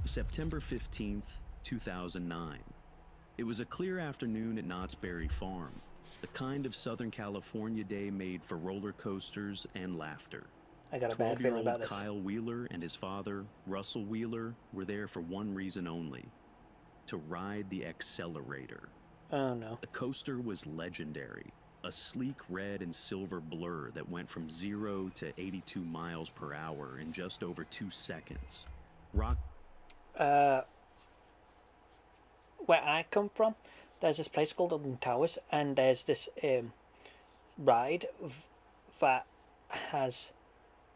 September 15th, 2009. It was a clear afternoon at Knott's Berry Farm, the kind of Southern California day made for roller coasters and laughter. I got a bad feeling about this. Kyle Wheeler and his father, Russell Wheeler, were there for one reason only: to ride the accelerator. Oh no. The coaster was legendary, a sleek red and silver blur that went from 0 to 82 miles per hour in just over 2 seconds. Where I come from, there's this place called Golden Towers, and there's this ride that has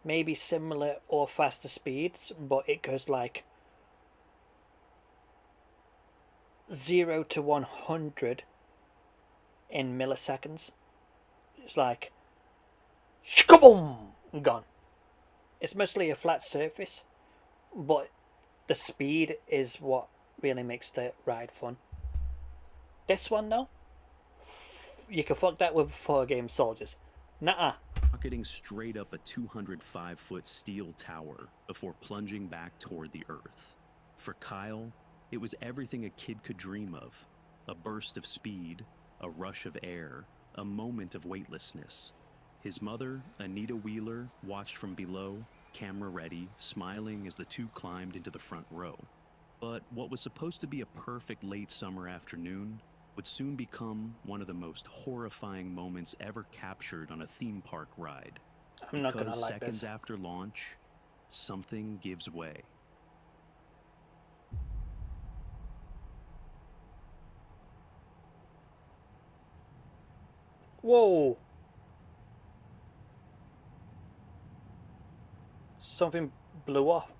maybe similar or faster speeds, but it goes like 0 to 100 in milliseconds. It's like shkaboom, gone. It's mostly a flat surface, but the speed is what really makes the ride fun. This one though, you can fuck that with 4 game soldiers. Nuh-uh. rocketing straight up a 205-foot steel tower before plunging back toward the earth. For Kyle, it was everything a kid could dream of. A burst of speed, a rush of air, a moment of weightlessness. His mother, Anita Wheeler, watched from below, camera ready, smiling as the two climbed into the front row. But what was supposed to be a perfect late summer afternoon would soon become one of the most horrifying moments ever captured on a theme park ride. I'm not gonna Because like seconds this. after launch, something gives way. Whoa! Something blew up.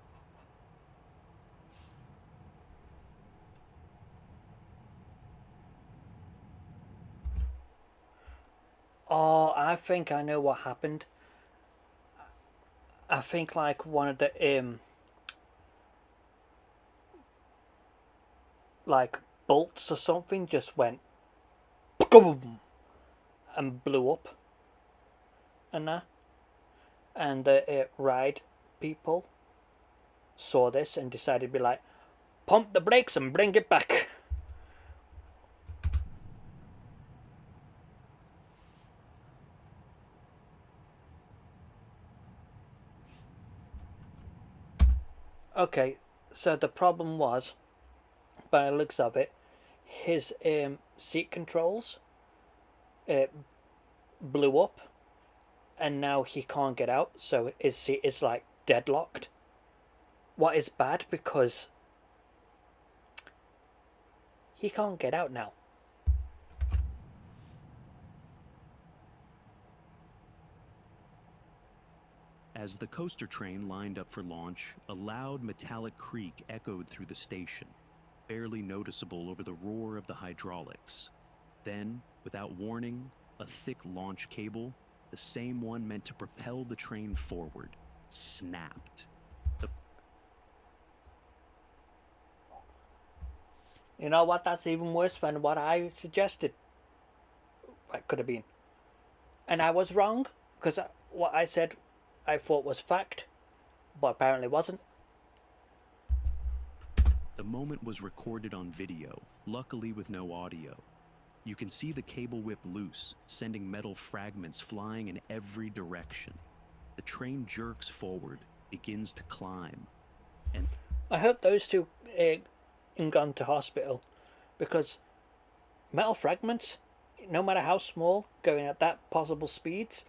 Oh, I think I know what happened. I think like one of the like bolts or something just went boom and blew up, and that, and the ride people saw this and decided to be like, pump the brakes and bring it back. Okay, so the problem was, by the looks of it, his seat controls blew up, and now he can't get out, so his seat is like deadlocked. What is bad, because he can't get out now. As the coaster train lined up for launch, a loud metallic creak echoed through the station, barely noticeable over the roar of the hydraulics. Then, without warning, a thick launch cable, the same one meant to propel the train forward, snapped. You know what? That's even worse than what I suggested. That could have been. And I was wrong, because what I said I thought was fact, but apparently wasn't. The moment was recorded on video, luckily with no audio. You can see the cable whip loose, sending metal fragments flying in every direction. The train jerks forward, begins to climb, and I hope those two gone to hospital, because metal fragments, no matter how small, going at that possible speeds,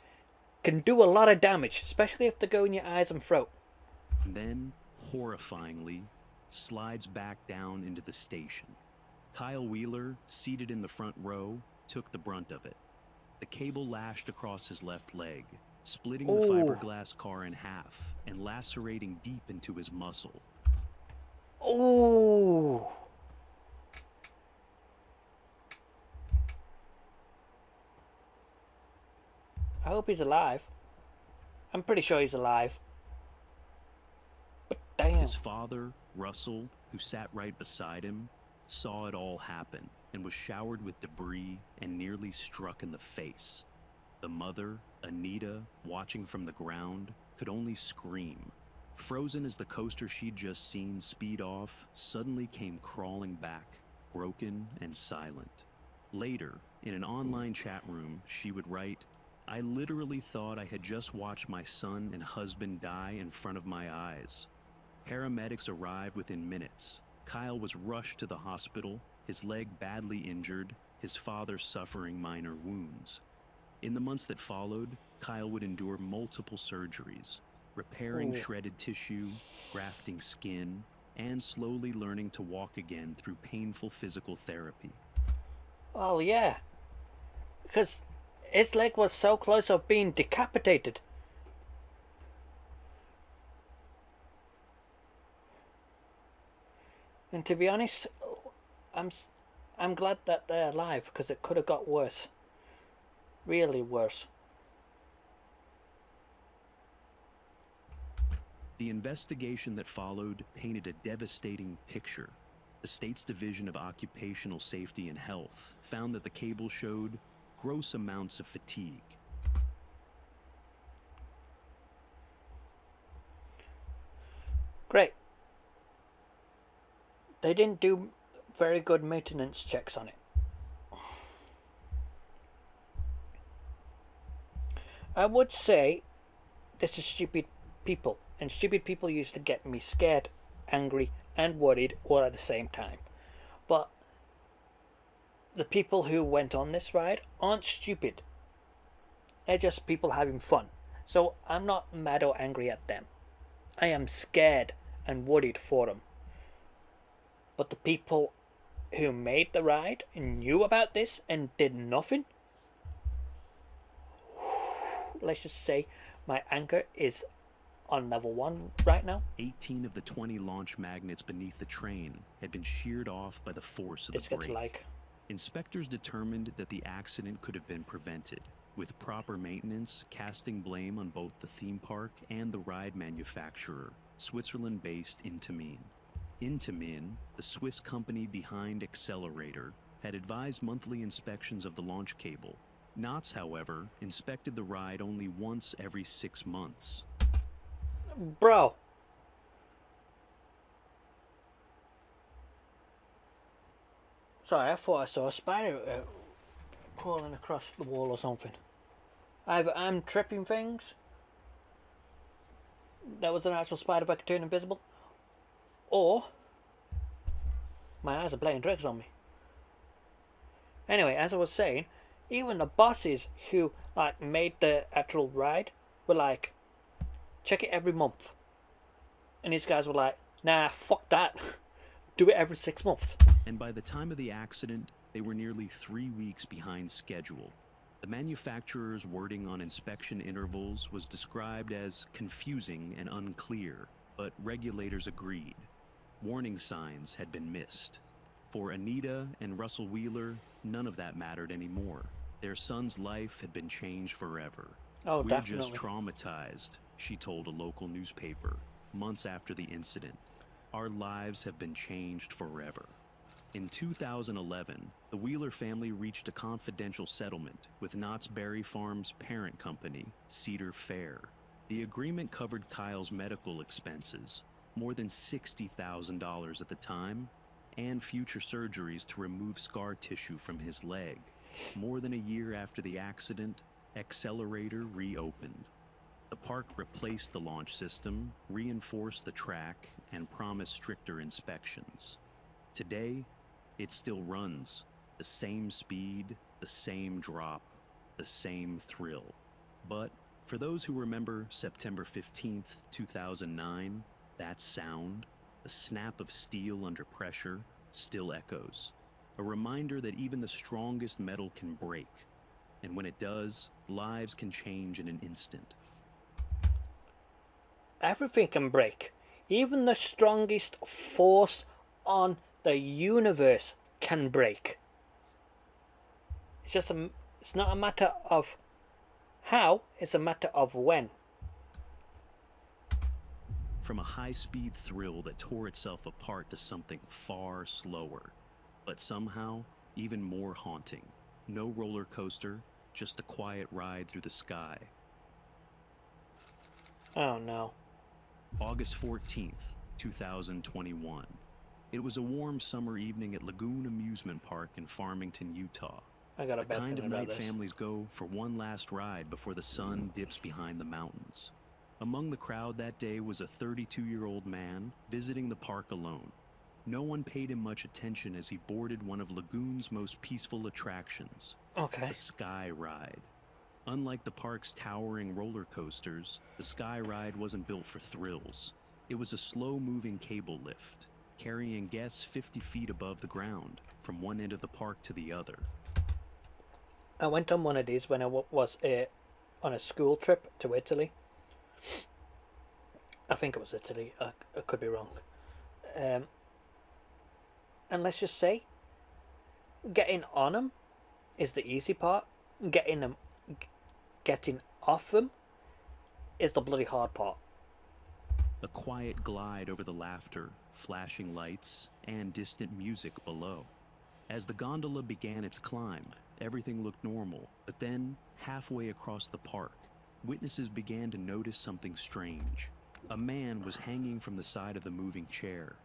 can do a lot of damage, especially if they go in your eyes and throat. then, horrifyingly, slides back down into the station. Kyle Wheeler, seated in the front row, took the brunt of it. The cable lashed across his left leg, splitting the fiberglass car in half and lacerating deep into his muscle. Oh! I hope he's alive. I'm pretty sure he's alive. But damn. His father, Russell, who sat right beside him, saw it all happen and was showered with debris and nearly struck in the face. The mother, Anita, watching from the ground, could only scream. Frozen as the coaster she'd just seen speed off suddenly came crawling back, broken and silent. Later, in an online chat room, she would write, "I literally thought I had just watched my son and husband die in front of my eyes." Paramedics arrived within minutes. Kyle was rushed to the hospital, his leg badly injured, his father suffering minor wounds. In the months that followed, Kyle would endure multiple surgeries, repairing shredded tissue, grafting skin, and slowly learning to walk again through painful physical therapy. Well, yeah. Because his leg was so close of being decapitated. And to be honest, I'm glad that they're alive, because it could have got worse. Really worse. The investigation that followed painted a devastating picture. The state's Division of Occupational Safety and Health found that the cable showed gross amounts of fatigue. Great. They didn't do very good maintenance checks on it. I would say this is stupid people, and stupid people used to get me scared, angry, and worried all at the same time. But the people who went on this ride aren't stupid. They're just people having fun. So I'm not mad or angry at them. I am scared and worried for them. But the people who made the ride knew about this and did nothing? Let's just say my anger is on level 1 right now. 18 of the 20 launch magnets beneath the train had been sheared off by the force of the brake. Inspectors determined that the accident could have been prevented, with proper maintenance casting blame on both the theme park and the ride manufacturer, Switzerland-based Intamin. Intamin, the Swiss company behind Accelerator, had advised monthly inspections of the launch cable. Knots, however, inspected the ride only once every 6 months. Bro. Sorry, I thought I saw a spider crawling across the wall or something. Either I'm tripping things, that was an actual spider that could turn invisible, or my eyes are playing tricks on me. Anyway, as I was saying, even the bosses who like made the actual ride were like, check it every month. And these guys were like, nah, fuck that. Do it every 6 months. And by the time of the accident, they were nearly 3 weeks behind schedule. The manufacturer's wording on inspection intervals was described as confusing and unclear, but regulators agreed. Warning signs had been missed. For Anita and Russell Wheeler, none of that mattered anymore. Their son's life had been changed forever. Oh, We're definitely. just traumatized, she told a local newspaper, months after the incident. Our lives have been changed forever. In 2011, the Wheeler family reached a confidential settlement with Knott's Berry Farm's parent company, Cedar Fair. The agreement covered Kyle's medical expenses, more than $60,000 at the time, and future surgeries to remove scar tissue from his leg. More than a year after the accident, Accelerator reopened. The park replaced the launch system, reinforced the track, and promised stricter inspections. Today, it still runs. The same speed, the same drop, the same thrill. But for those who remember September 15th, 2009, that sound, the snap of steel under pressure, still echoes. A reminder that even the strongest metal can break. And when it does, lives can change in an instant. Everything can break. Even the strongest force on the universe can break. It's not a matter of how, it's a matter of when. From a high-speed thrill that tore itself apart to something far slower, but somehow even more haunting. No roller coaster, just a quiet ride through the sky. Oh no. August 14th, 2021. It was a warm summer evening at Lagoon Amusement Park in Farmington, Utah. I got a The bad kind of feeling about night this. families go for one last ride before the sun dips behind the mountains. Among the crowd that day was a 32-year-old man visiting the park alone. No one paid him much attention as he boarded one of Lagoon's most peaceful attractions, Okay. the Sky Ride. Unlike the park's towering roller coasters, the Sky Ride wasn't built for thrills. It was a slow-moving cable lift, carrying guests 50 feet above the ground, from one end of the park to the other. I went on one of these when I was on a school trip to Italy. I think it was Italy. I could be wrong. And let's just say, getting on them is the easy part. Getting off them is the bloody hard part. A quiet glide over the laughter, flashing lights, and distant music below. As the gondola began its climb, everything looked normal, but then, halfway across the park, witnesses began to notice something strange. A man was hanging from the side of the moving chair,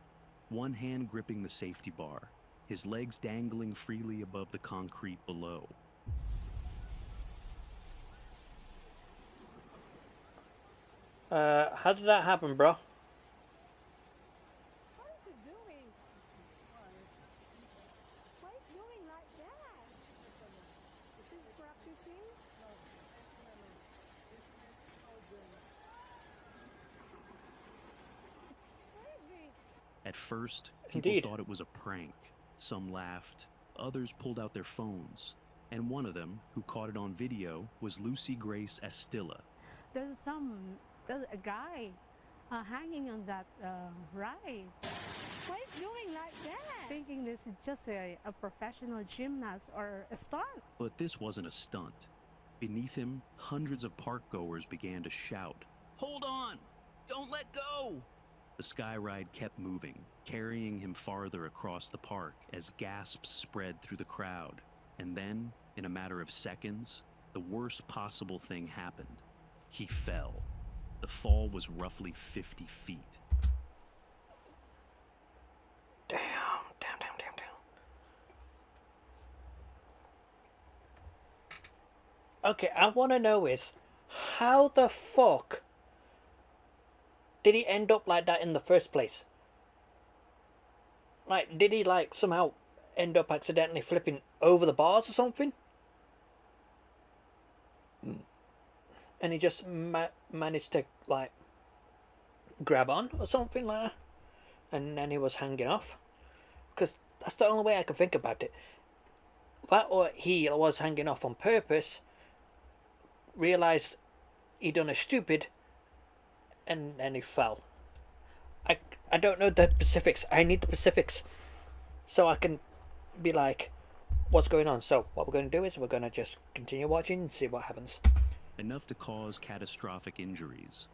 one hand gripping the safety bar, his legs dangling freely above the concrete below. How did that happen, bro? What is he doing? What is doing like that? She's practicing? It's crazy. At first, people Indeed. thought it was a prank. Some laughed, others pulled out their phones, and one of them, who caught it on video, was Lucy Grace Astilla. There's a guy hanging on that ride. What is doing like that? Thinking this is just a professional gymnast or a stunt. But this wasn't a stunt. Beneath him, hundreds of park-goers began to shout, "Hold on! Don't let go!" The sky ride kept moving, carrying him farther across the park as gasps spread through the crowd. And then, in a matter of seconds, the worst possible thing happened. He fell. The fall was roughly 50 feet. Damn. Okay, I want to know is, how the fuck did he end up like that in the first place? Like, did he, like, somehow end up accidentally flipping over the bars or something? And he just managed to, like, grab on or something like that? And then he was hanging off? Because that's the only way I can think about it. That or he was hanging off on purpose, realised he done a stupid, and then he fell. I don't know the specifics. I need the specifics so I can be like, what's going on? So what we're going to do is we're going to just continue watching and see what happens. Enough to cause catastrophic injuries.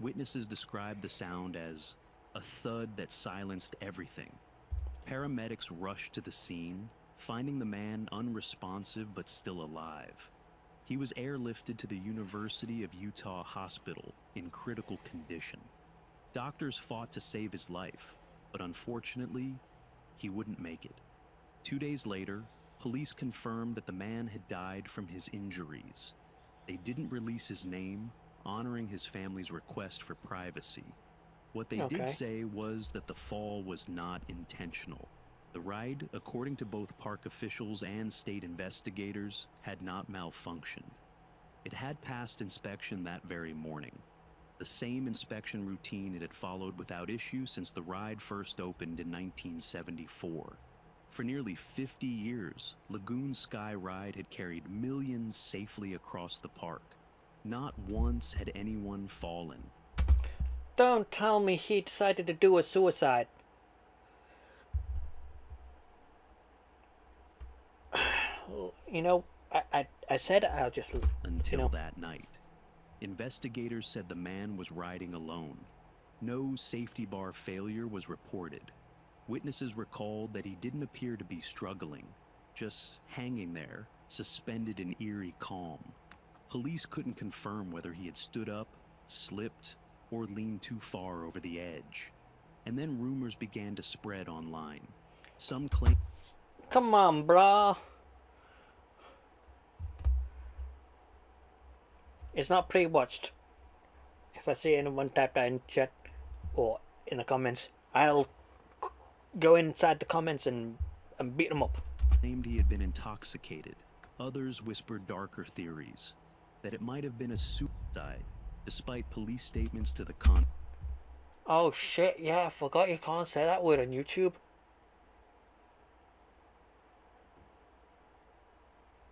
Witnesses described the sound as a thud that silenced everything. Paramedics rushed to the scene, finding the man unresponsive but still alive. He was airlifted to the University of Utah Hospital in critical condition. Doctors fought to save his life, but unfortunately, he wouldn't make it. 2 days later, police confirmed that the man had died from his injuries. They didn't release his name, honoring his family's request for privacy. What they did say was that the fall was not intentional. The ride, according to both park officials and state investigators, had not malfunctioned. It had passed inspection that very morning. The same inspection routine it had followed without issue since the ride first opened in 1974. For nearly 50 years, Lagoon Sky Ride had carried millions safely across the park. Not once had anyone fallen. Don't tell me he decided to do a suicide. You know, I said I'll just... Until that night. Investigators said the man was riding alone. No safety bar failure was reported. Witnesses recalled that he didn't appear to be struggling, just hanging there, suspended in eerie calm. Police couldn't confirm whether he had stood up, slipped, or leaned too far over the edge. And then rumors began to spread online. Some claim... Come on, brah. It's not pre-watched. If I see anyone type that in chat or in the comments, I'll go inside the comments and beat them up. Claimed he had been intoxicated. Others whispered darker theories, that it might have been a suicide, despite police statements to the Oh shit, yeah, I forgot you can't say that word on YouTube.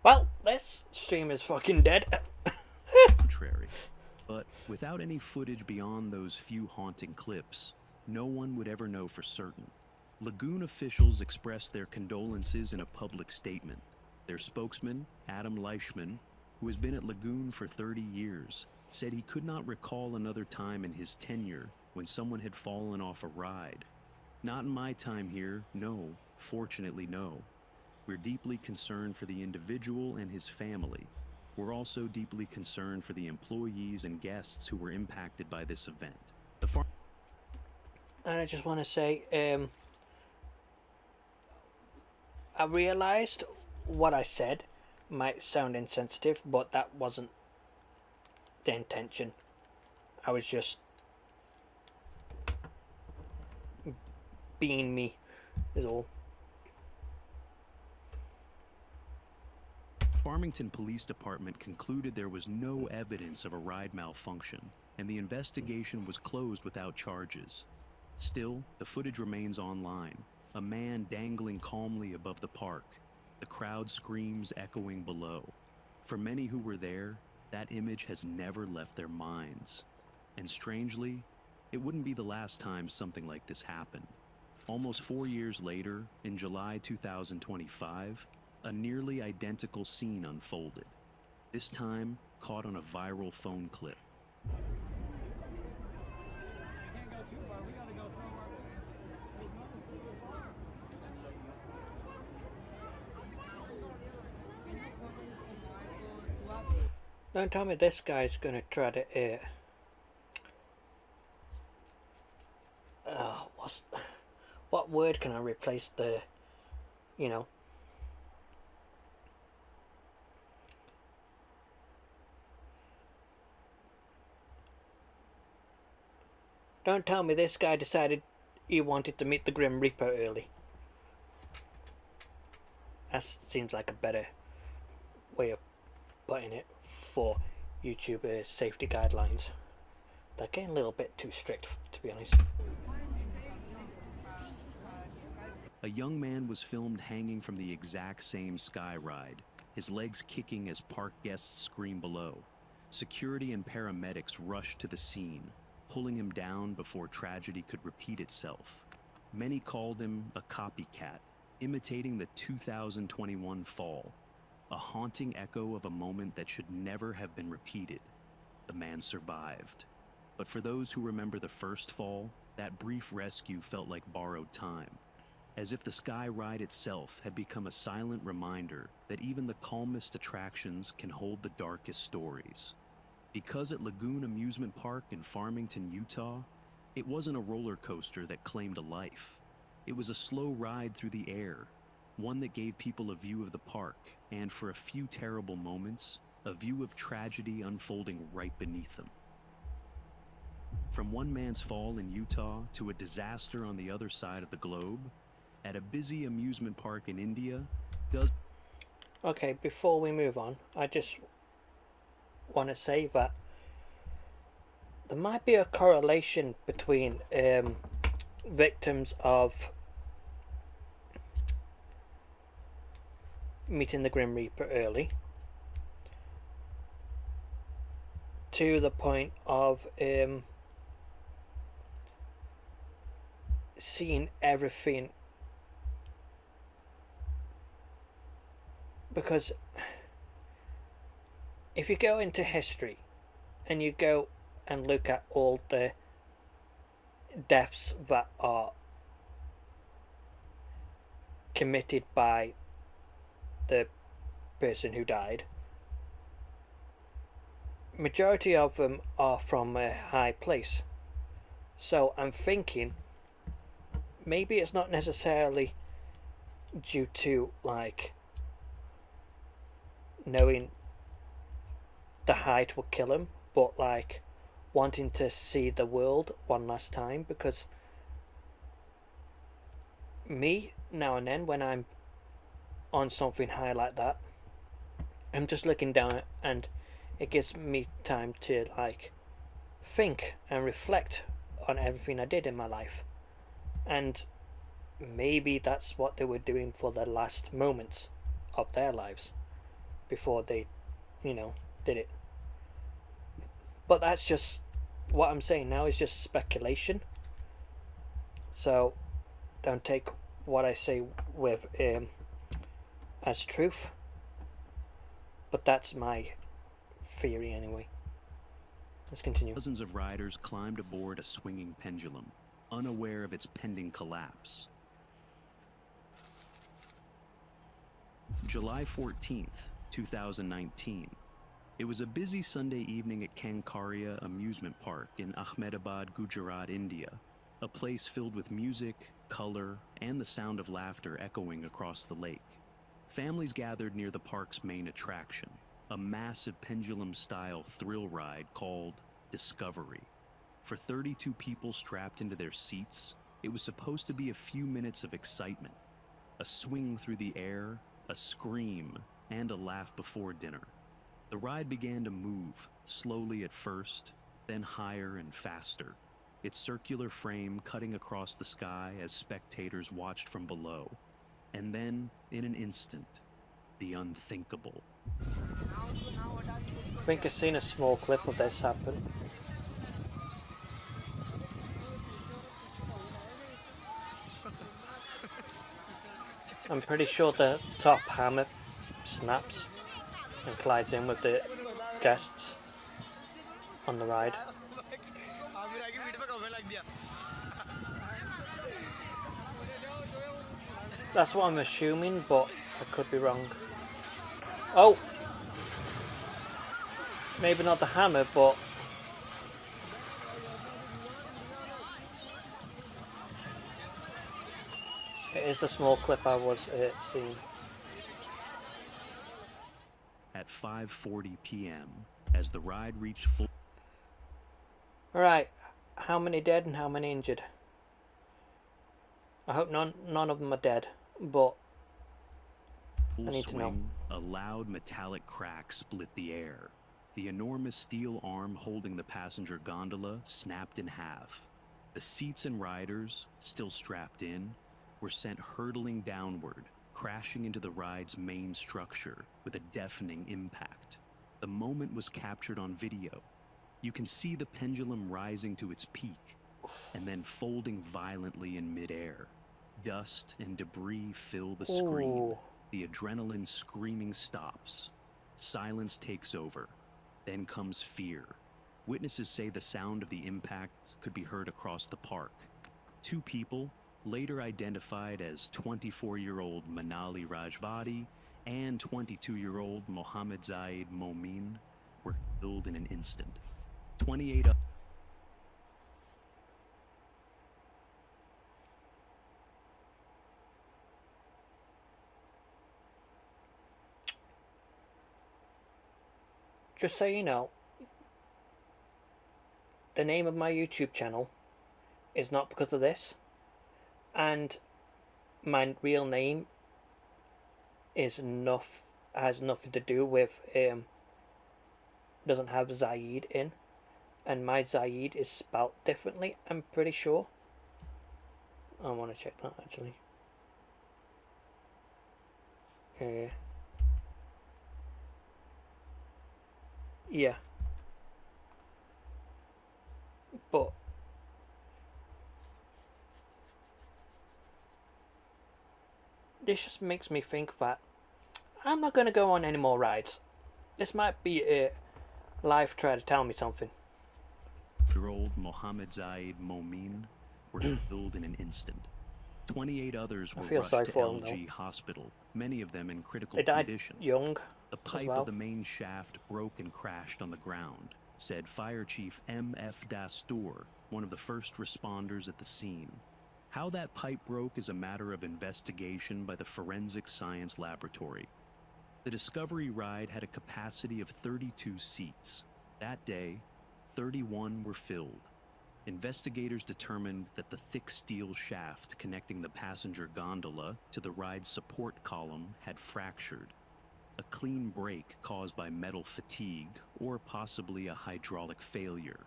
Well, this stream is fucking dead. contrary. But without any footage beyond those few haunting clips, no one would ever know for certain. Lagoon officials expressed their condolences in a public statement. Their spokesman, Adam Leichman, who has been at Lagoon for 30 years, said he could not recall another time in his tenure when someone had fallen off a ride. Not in my time here, no. Fortunately, no. We're deeply concerned for the individual and his family. We're also deeply concerned for the employees and guests who were impacted by this event. And I just want to say, I realized what I said might sound insensitive, but that wasn't the intention. I was just being me, is all. Farmington Police Department concluded there was no evidence of a ride malfunction, and the investigation was closed without charges. Still, the footage remains online. A man dangling calmly above the park, the crowd screams echoing below. For many who were there, that image has never left their minds. And strangely, it wouldn't be the last time something like this happened. Almost 4 years later, in July 2025, a nearly identical scene unfolded. This time, caught on a viral phone clip. Don't tell me this guy's gonna try to what word can I replace the, you know? Don't tell me this guy decided he wanted to meet the Grim Reaper early. That seems like a better way of putting it for YouTube safety guidelines. They're getting a little bit too strict, to be honest. A young man was filmed hanging from the exact same sky ride, his legs kicking as park guests scream below. Security and paramedics rushed to the scene, pulling him down before tragedy could repeat itself. Many called him a copycat, imitating the 2021 fall, a haunting echo of a moment that should never have been repeated. The man survived. But for those who remember the first fall, that brief rescue felt like borrowed time, as if the sky ride itself had become a silent reminder that even the calmest attractions can hold the darkest stories. Because at Lagoon Amusement Park in Farmington, Utah, it wasn't a roller coaster that claimed a life. It was a slow ride through the air, one that gave people a view of the park, and for a few terrible moments, a view of tragedy unfolding right beneath them. From one man's fall in Utah to a disaster on the other side of the globe, at a busy amusement park in India, Okay, before we move on, I just want to say that there might be a correlation between victims of meeting the Grim Reaper early to the point of seeing everything, because if you go into history and you go and look at all the deaths that are committed by the person who died, majority of them are from a high place. So I'm thinking maybe it's not necessarily due to like knowing the height will kill him, but like wanting to see the world one last time. Because me, now and then when I'm on something high like that, I'm just looking down and it gives me time to like think and reflect on everything I did in my life. And maybe that's what they were doing for the last moments of their lives before they, you know, did it. But that's just what I'm saying now is just speculation. So don't take what I say with as truth. But that's my theory anyway. Let's continue. Dozens of riders climbed aboard a swinging pendulum, unaware of its pending collapse. July 14th, 2019. It was a busy Sunday evening at Kankaria Amusement Park in Ahmedabad, Gujarat, India, a place filled with music, color, and the sound of laughter echoing across the lake. Families gathered near the park's main attraction, a massive pendulum-style thrill ride called Discovery. For 32 people strapped into their seats, it was supposed to be a few minutes of excitement, a swing through the air, a scream, and a laugh before dinner. The ride began to move, slowly at first, then higher and faster, its circular frame cutting across the sky as spectators watched from below. And then, in an instant, the unthinkable. I think I've seen a small clip of this happen. I'm pretty sure the top hammer snaps and collides in with the guests on the ride. That's what I'm assuming, but I could be wrong. Oh! Maybe not the hammer, but... it is the small clip I was seeing. At 5:40 p.m., as the ride reached full... Alright, how many dead and how many injured? I hope none of them are dead, but I need to know. A loud metallic crack split the air. The enormous steel arm holding the passenger gondola snapped in half. The seats and riders, still strapped in, were sent hurtling downward, crashing into the ride's main structure with a deafening impact. The moment was captured on video. You can see the pendulum rising to its peak and then folding violently in midair. Dust and debris fill the screen. Ooh. The adrenaline screaming stops. Silence takes over. Then comes fear. Witnesses say the sound of the impact could be heard across the park. 2 people, later identified as 24-year-old Manali Rajvati and 22-year-old Mohammed Zaid Momin, were killed in an instant. 28 Just so you know, the name of my YouTube channel is not because of this, and my real name has nothing to do with doesn't have Zaid in, and my Zaid is spelt differently, I'm pretty sure. I want to check that actually. Yeah. But this just makes me think that I'm not going to go on any more rides. This might be a life trying to tell me something. Year-old Mohammed Zaid Momin were killed in an instant. 28 others were rushed to LG Hospital, many of them in critical condition. Young. The pipe of the main shaft broke and crashed on the ground, said Fire Chief M.F. Dastur, one of the first responders at the scene. How that pipe broke is a matter of investigation by the Forensic Science Laboratory. The Discovery ride had a capacity of 32 seats. That day, 31 were filled. Investigators determined that the thick steel shaft connecting the passenger gondola to the ride's support column had fractured. A clean break caused by metal fatigue or possibly a hydraulic failure.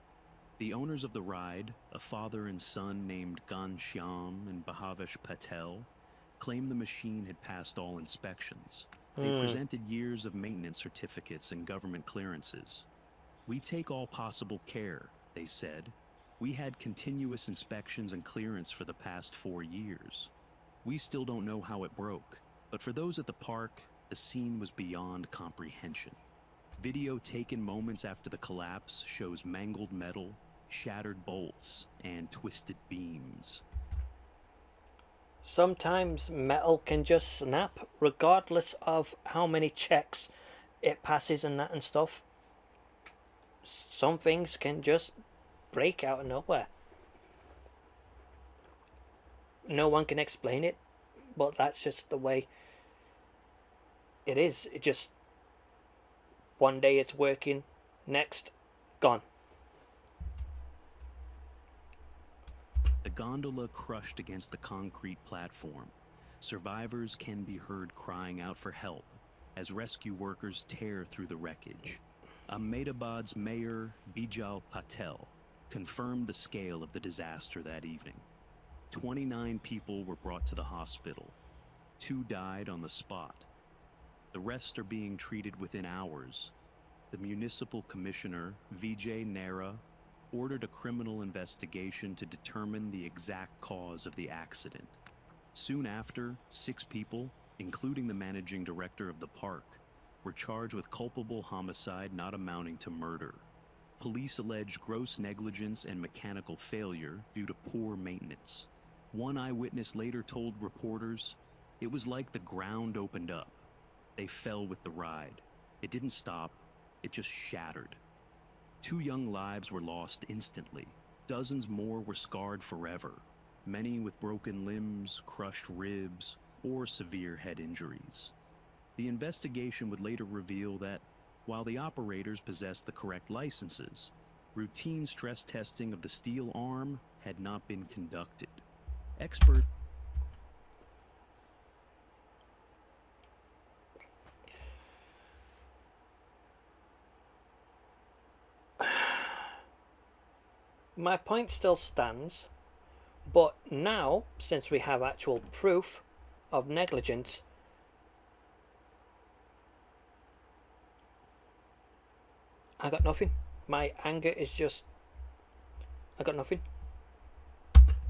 The owners of the ride, a father and son named Ghanshyam and Bhavesh Patel, claimed the machine had passed all inspections. They presented years of maintenance certificates and government clearances. "We take all possible care," they said. "We had continuous inspections and clearance for the past 4 years. We still don't know how it broke, but for those at the park, the scene was beyond comprehension." Video taken moments after the collapse shows mangled metal, shattered bolts, and twisted beams. Sometimes metal can just snap, regardless of how many checks it passes and that and stuff. some things can just break out of nowhere. No one can explain it, but that's just the way it is. It just, one day it's working, next, gone. The gondola crushed against the concrete platform. Survivors can be heard crying out for help as rescue workers tear through the wreckage. Ahmedabad's mayor, Bijal Patel, confirmed the scale of the disaster that evening. 29 people were brought to the hospital. 2 died on the spot. The rest are being treated within hours. The municipal commissioner, Vijay Nera, ordered a criminal investigation to determine the exact cause of the accident. Soon after, 6 people, including the managing director of the park, were charged with culpable homicide not amounting to murder. Police alleged gross negligence and mechanical failure due to poor maintenance. One eyewitness later told reporters, "It was like the ground opened up. They fell with the ride. It didn't stop, it just shattered." 2 young lives were lost instantly. Dozens more were scarred forever, many with broken limbs, crushed ribs, or severe head injuries. The investigation would later reveal that, while the operators possessed the correct licenses, routine stress testing of the steel arm had not been conducted. Expert My point still stands, but now, since we have actual proof of negligence, I got nothing. My anger is just, I got nothing.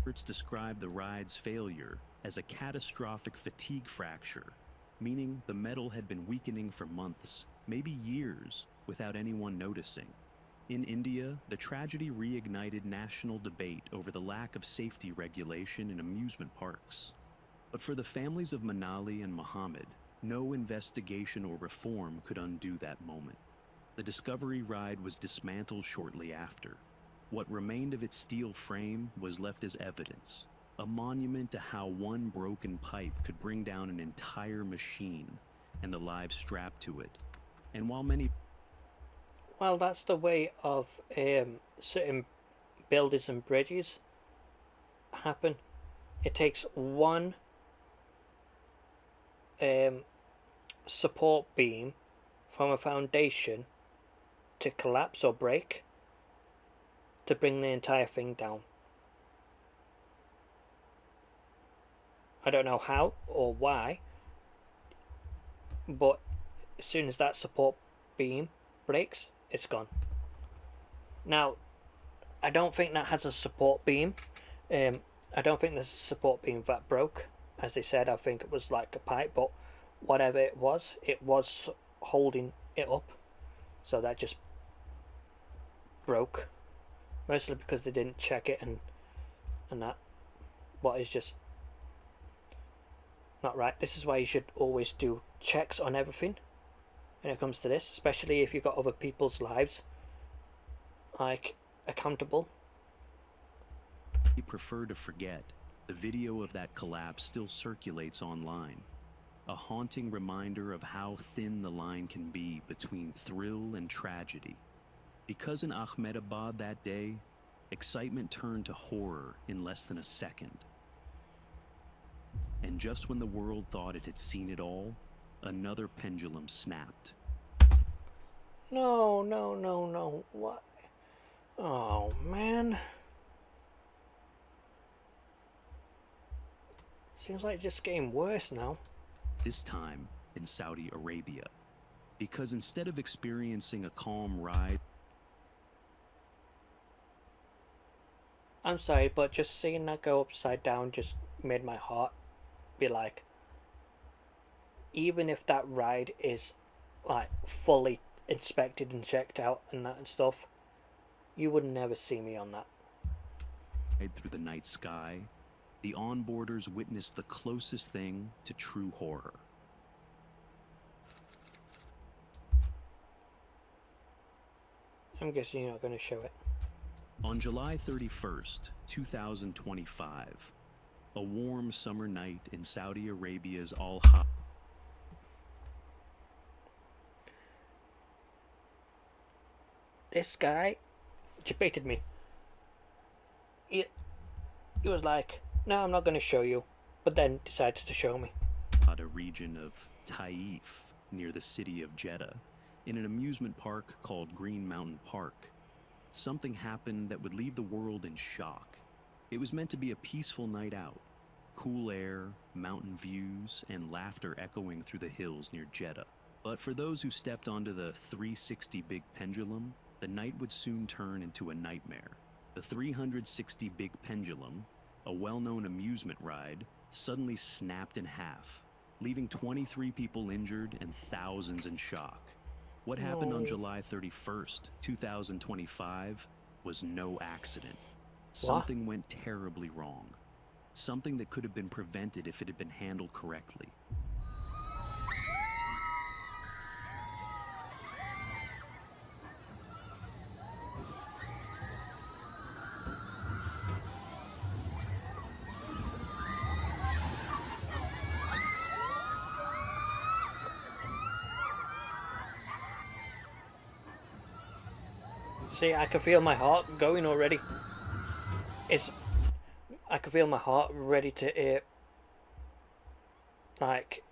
experts describe the ride's failure as a catastrophic fatigue fracture, meaning the metal had been weakening for months, maybe years, without anyone noticing. In India, the tragedy reignited national debate over the lack of safety regulation in amusement parks. But for the families of Manali and Mohammed, no investigation or reform could undo that moment. The Discovery ride was dismantled shortly after. What remained of its steel frame was left as evidence, a monument to how one broken pipe could bring down an entire machine and the lives strapped to it. And while many Well, that's the way of certain buildings and bridges happen. It takes one support beam from a foundation to collapse or break to bring the entire thing down. I don't know how or why, but as soon as that support beam breaks, it's gone. Now, I don't think that has a support beam. I don't think there's a support beam that broke. As they said, I think it was like a pipe, but whatever it was holding it up. So that just broke. Mostly because they didn't check it and that. What is just not right. This is why you should always do checks on everything when it comes to this, especially if you've got other people's lives like accountable. we prefer to forget, the video of that collapse still circulates online. A haunting reminder of how thin the line can be between thrill and tragedy. Because in Ahmedabad that day, excitement turned to horror in less than a second. And just when the world thought it had seen it all, another pendulum snapped. No, no, no, no. What? Oh, man. Seems like it's just getting worse now. This time in Saudi Arabia. Because instead of experiencing a calm ride, I'm sorry, but just seeing that go upside down just made my heart be like, even if that ride is like fully inspected and checked out and that and stuff, you would never see me on that. through the night sky, the onboarders witnessed the closest thing to true horror. I'm guessing you're not going to show it. On July 31st, 2025, a warm summer night in Saudi Arabia's Al-Hajj. This guy debated me. He was like, no, I'm not going to show you, but then decides to show me. A region of Taif near the city of Jeddah, in an amusement park called Green Mountain Park. Something happened that would leave the world in shock. It was meant to be a peaceful night out. Cool air, mountain views, and laughter echoing through the hills near Jeddah. But for those who stepped onto the 360 big pendulum, the night would soon turn into a nightmare. The 360 big pendulum, a well-known amusement ride, suddenly snapped in half, leaving 23 people injured and thousands in shock. What happened on July 31st, 2025 was no accident. Something went terribly wrong. Something that could have been prevented if it had been handled correctly. See, I can feel my heart going already. I can feel my heart ready to, like,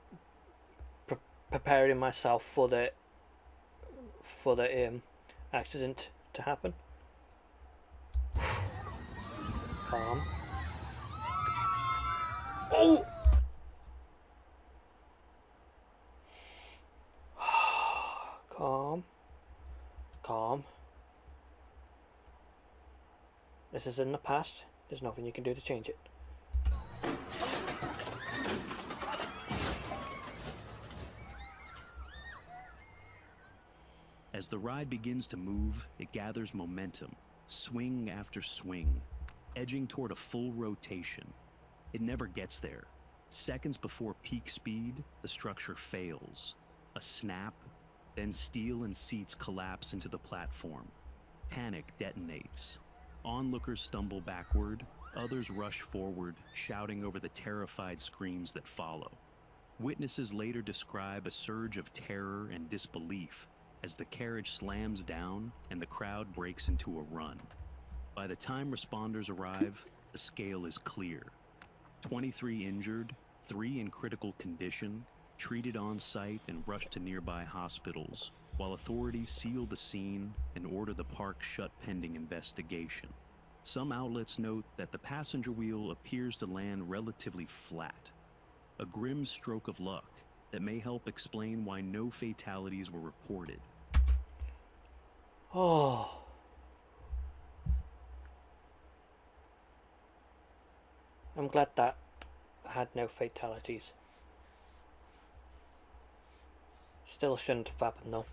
preparing myself for the accident to happen. Calm. Oh! Calm. Calm. This is in the past. There's nothing you can do to change it. As the ride begins to move, it gathers momentum, swing after swing, edging toward a full rotation. It never gets there. Seconds before peak speed, the structure fails. A snap, then steel and seats collapse into the platform. Panic detonates. Onlookers stumble backward, others rush forward, shouting over the terrified screams that follow. Witnesses later describe a surge of terror and disbelief as the carriage slams down and the crowd breaks into a run. By the time responders arrive, the scale is clear. 23 injured, 3 in critical condition, treated on site and rushed to nearby hospitals, while authorities seal the scene and order the park shut pending investigation. Some outlets note that the passenger wheel appears to land relatively flat, a grim stroke of luck that may help explain why no fatalities were reported. Oh. I'm glad that I had no fatalities. Still shouldn't have happened though.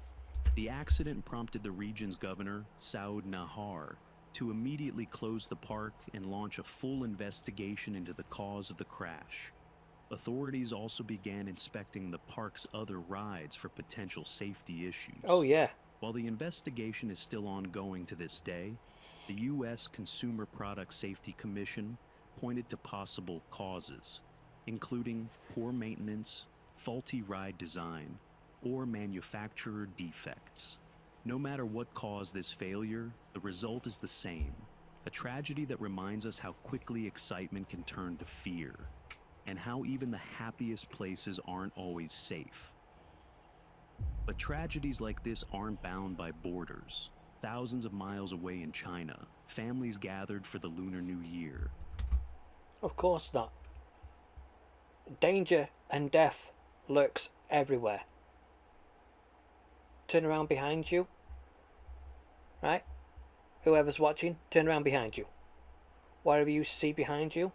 The accident prompted the region's governor, Saud Nahar, to immediately close the park and launch a full investigation into the cause of the crash. Authorities also began inspecting the park's other rides for potential safety issues. Oh yeah. While the investigation is still ongoing to this day, the U.S. Consumer Product Safety Commission pointed to possible causes, including poor maintenance, faulty ride design, or manufacturer defects. No matter what caused this failure, the result is the same. A tragedy that reminds us how quickly excitement can turn to fear, and how even the happiest places aren't always safe. But tragedies like this aren't bound by borders. Thousands of miles away in China, families gathered for the Lunar New Year. Of course not. Danger and death lurks everywhere. Turn around behind you. Right? Whoever's watching, turn around behind you. Whatever you see behind you,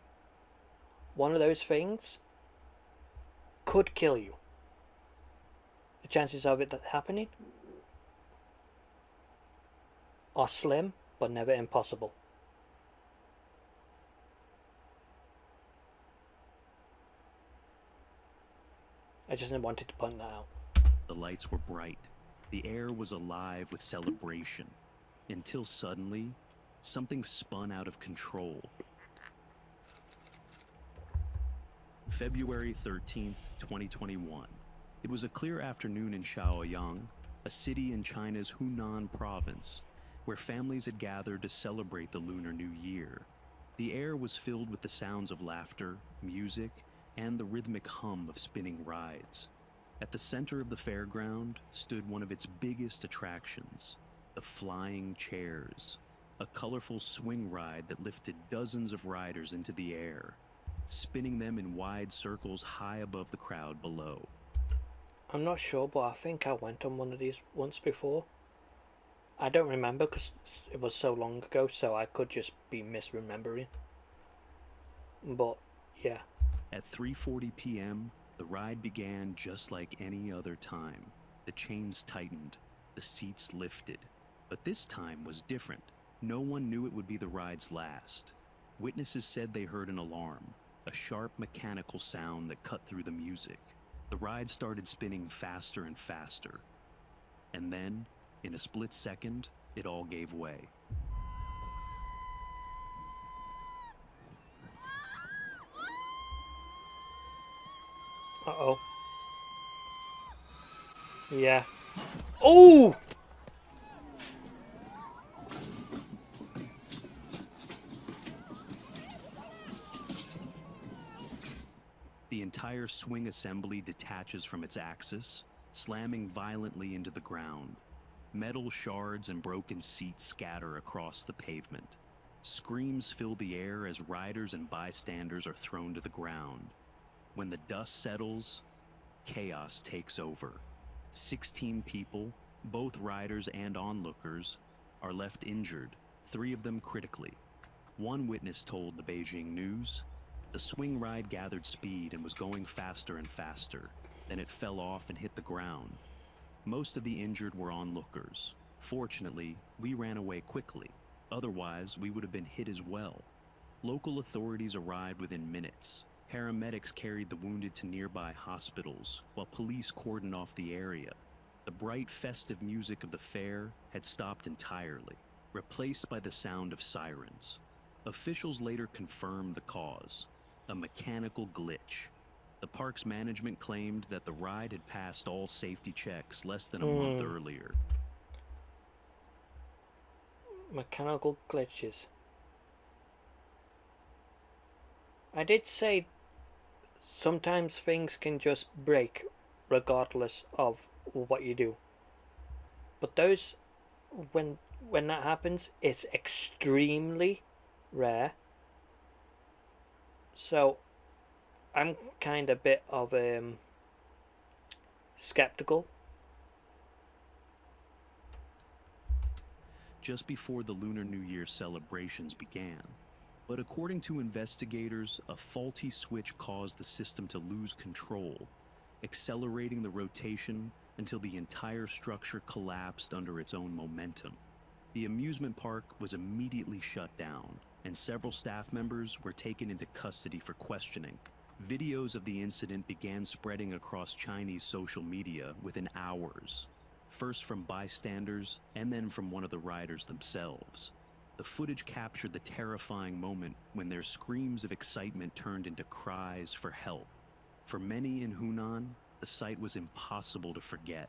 one of those things could kill you. The chances of it happening are slim, but never impossible. I just wanted to point that out. The lights were bright. The air was alive with celebration. until suddenly, something spun out of control. February 13th, 2021. It was a clear afternoon in Shaoyang, a city in China's Hunan province, where families had gathered to celebrate the Lunar New Year. The air was filled with the sounds of laughter, music, and the rhythmic hum of spinning rides. At the center of the fairground stood one of its biggest attractions, the flying chairs, a colorful swing ride that lifted dozens of riders into the air, spinning them in wide circles high above the crowd below. I'm not sure, but I think I went on one of these once before. I don't remember because it was so long ago, so I could just be misremembering. But, yeah. At 3:40 p.m., the ride began just like any other time. The chains tightened, the seats lifted. But this time was different. No one knew it would be the ride's last. Witnesses said they heard an alarm, a sharp mechanical sound that cut through the music. The ride started spinning faster and faster. And then, in a split second, it all gave way. Uh-oh. Yeah. Oh! The entire swing assembly detaches from its axis, slamming violently into the ground. Metal shards and broken seats scatter across the pavement. Screams fill the air as riders and bystanders are thrown to the ground. When the dust settles, chaos takes over. 16 people, both riders and onlookers, are left injured, 3 of them critically. One witness told the Beijing News, "The swing ride gathered speed and was going faster and faster. Then it fell off and hit the ground. Most of the injured were onlookers. Fortunately, we ran away quickly. Otherwise, we would have been hit as well." Local authorities arrived within minutes. Paramedics carried the wounded to nearby hospitals, while police cordoned off the area. The bright, festive music of the fair had stopped entirely, replaced by the sound of sirens. Officials later confirmed the cause, a mechanical glitch. The park's management claimed that the ride had passed all safety checks less than a month earlier. Mechanical glitches. I did say sometimes things can just break regardless of what you do. But those, when that happens, it's extremely rare. So I'm kind of a bit of skeptical. Just before the Lunar New Year celebrations began. But according to investigators, a faulty switch caused the system to lose control, accelerating the rotation until the entire structure collapsed under its own momentum. The amusement park was immediately shut down, and several staff members were taken into custody for questioning. Videos of the incident began spreading across Chinese social media within hours, first from bystanders and then from one of the riders themselves. The footage captured the terrifying moment when their screams of excitement turned into cries for help. For many in Hunan, the sight was impossible to forget,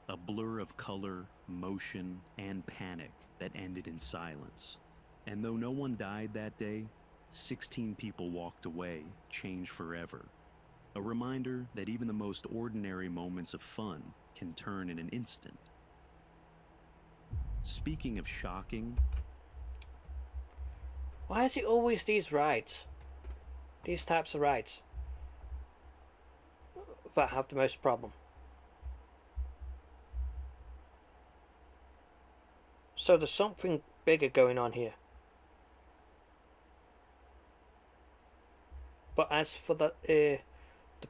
a blur of color, motion, and panic that ended in silence. And though no one died that day, 16 people walked away, changed forever. A reminder that even the most ordinary moments of fun can turn in an instant. Speaking of shocking, why is it always these rides? These types of rides that have the most problem? So there's something bigger going on here. But as for the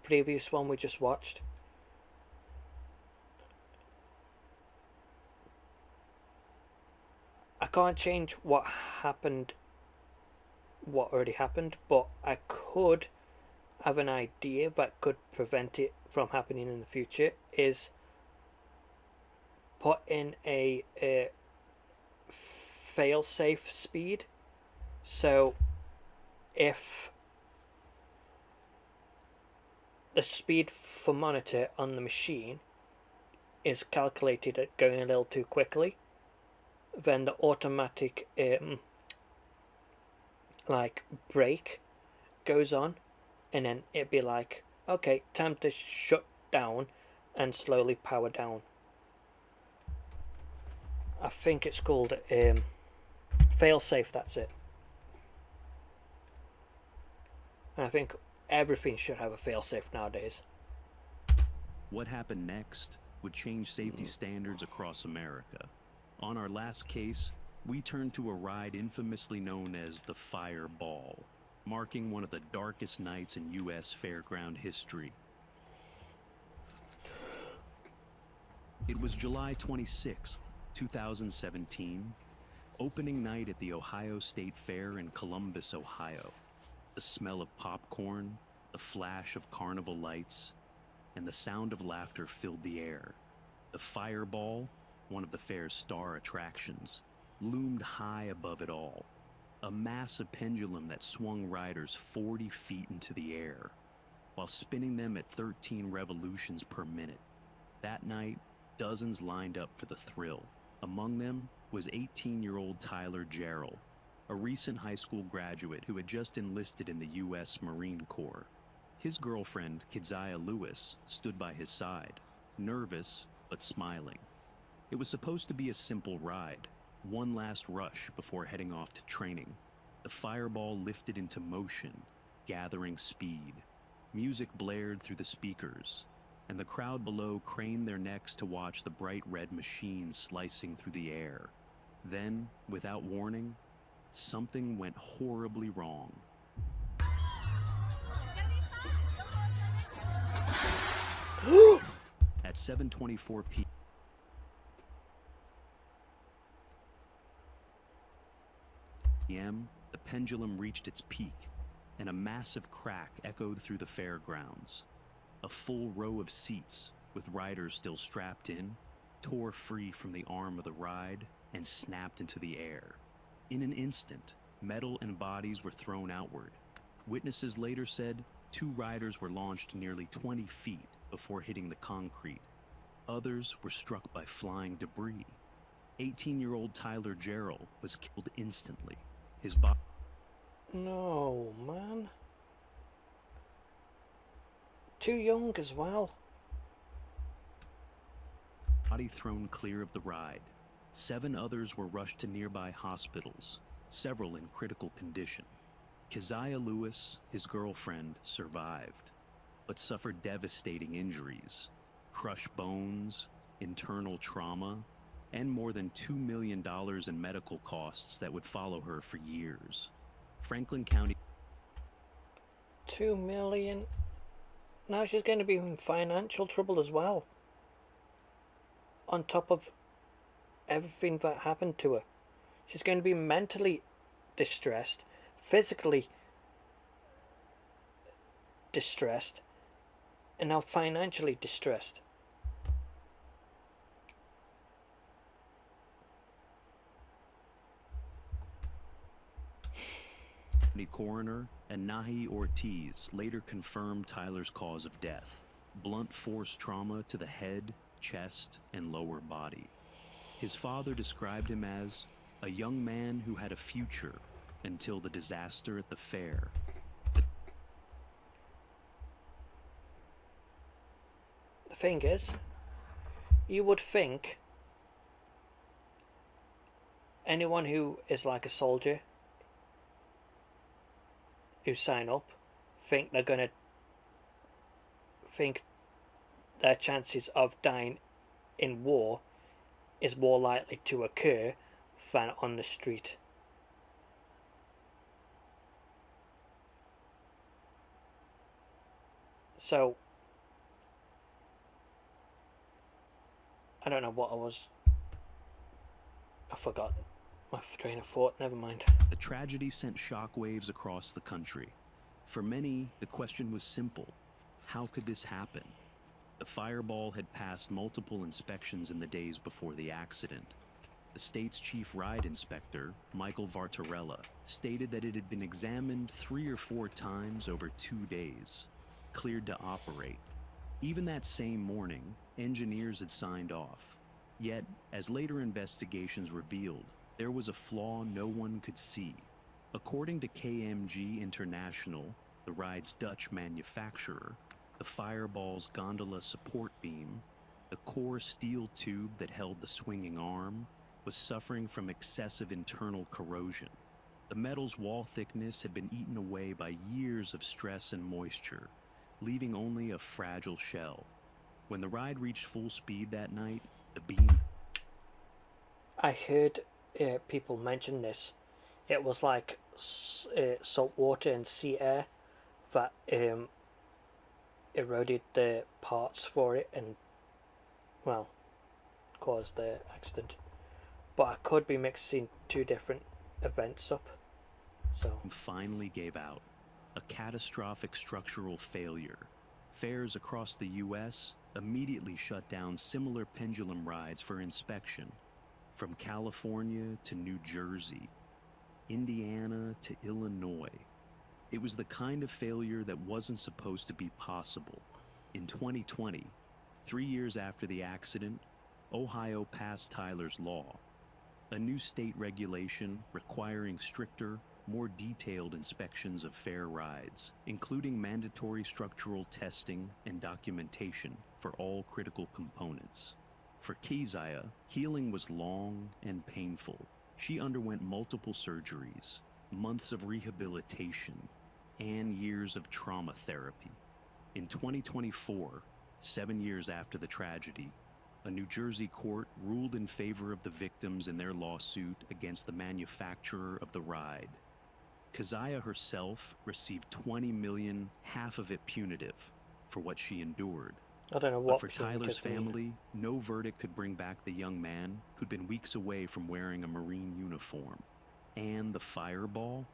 previous one we just watched, I can't change what happened, what already happened, but I could have an idea that could prevent it from happening in the future, is put in a fail-safe speed. So if the speed for monitor on the machine is calculated at going a little too quickly, then the automatic like brake goes on, and then it'd be like, okay, time to shut down and slowly power down. I think it's called fail-safe, that's it. And I think everything should have a fail-safe nowadays. What happened next would change safety standards across America. On our last case, we turned to a ride infamously known as the Fireball, marking one of the darkest nights in U.S. fairground history. It was July 26th, 2017, opening night at the Ohio State Fair in Columbus, Ohio. The smell of popcorn, the flash of carnival lights, and the sound of laughter filled the air. The Fireball, one of the fair's star attractions, loomed high above it all. A massive pendulum that swung riders 40 feet into the air, while spinning them at 13 revolutions per minute. That night, dozens lined up for the thrill. Among them was 18-year-old Tyler Gerald, a recent high school graduate who had just enlisted in the U.S. Marine Corps. His girlfriend, Keziah Lewis, stood by his side, nervous but smiling. It was supposed to be a simple ride, one last rush before heading off to training. The Fireball lifted into motion, gathering speed. Music blared through the speakers, and the crowd below craned their necks to watch the bright red machine slicing through the air. Then, without warning, something went horribly wrong. At 7:24 p.m., the pendulum reached its peak, and a massive crack echoed through the fairgrounds. A full row of seats, with riders still strapped in, tore free from the arm of the ride and snapped into the air. In an instant, metal and bodies were thrown outward. Witnesses later said 2 riders were launched nearly 20 feet before hitting the concrete. Others were struck by flying debris. 18-year-old Tyler Gerald was killed instantly. His body... No, man. Too young as well. Body thrown clear of the ride. 7 others were rushed to nearby hospitals, several in critical condition. Keziah Lewis, his girlfriend, survived, but suffered devastating injuries, crushed bones, internal trauma, and more than $2 million in medical costs that would follow her for years. Franklin County... 2 million? Now she's going to be in financial trouble as well. On top of everything that happened to her. She's going to be mentally distressed, physically distressed, and now financially distressed. The coroner and Nahi Ortiz later confirmed Tyler's cause of death: blunt force trauma to the head, chest, and lower body. His father described him as a young man who had a future until the disaster at the fair. The thing is, you would think anyone who is like a soldier who sign up think they're gonna think their chances of dying in war is more likely to occur than on the street. So I don't know what I forgot my train of thought, never mind. The tragedy sent shockwaves across the country. For many, the question was simple: how could this happen? The Fireball had passed multiple inspections in the days before the accident. The state's chief ride inspector, Michael Vartarella, stated that it had been examined 3 or 4 times over 2 days, cleared to operate. Even that same morning, engineers had signed off. Yet, as later investigations revealed, there was a flaw no one could see. According to KMG International, the ride's Dutch manufacturer, the Fireball's gondola support beam, the core steel tube that held the swinging arm, was suffering from excessive internal corrosion. The metal's wall thickness had been eaten away by years of stress and moisture, leaving only a fragile shell. When the ride reached full speed that night, the beam... I heard people mention this. It was like salt water and sea air that eroded the parts for it and, well, caused the accident. But I could be mixing 2 different events up. So finally gave out. A catastrophic structural failure. Fairs across the U.S. immediately shut down similar pendulum rides for inspection. From California to New Jersey, Indiana to Illinois. It was the kind of failure that wasn't supposed to be possible. In 2020, 3 years after the accident, Ohio passed Tyler's Law, a new state regulation requiring stricter, more detailed inspections of fair rides, including mandatory structural testing and documentation for all critical components. For Keziah, healing was long and painful. She underwent multiple surgeries, months of rehabilitation, and years of trauma therapy. In 2024, 7 years after the tragedy, a New Jersey court ruled in favor of the victims in their lawsuit against the manufacturer of the ride. Keziah herself received $20 million, half of it punitive, for what she endured. I don't know what. But for Tyler's family, no verdict could bring back the young man who'd been weeks away from wearing a Marine uniform. And the Fireball?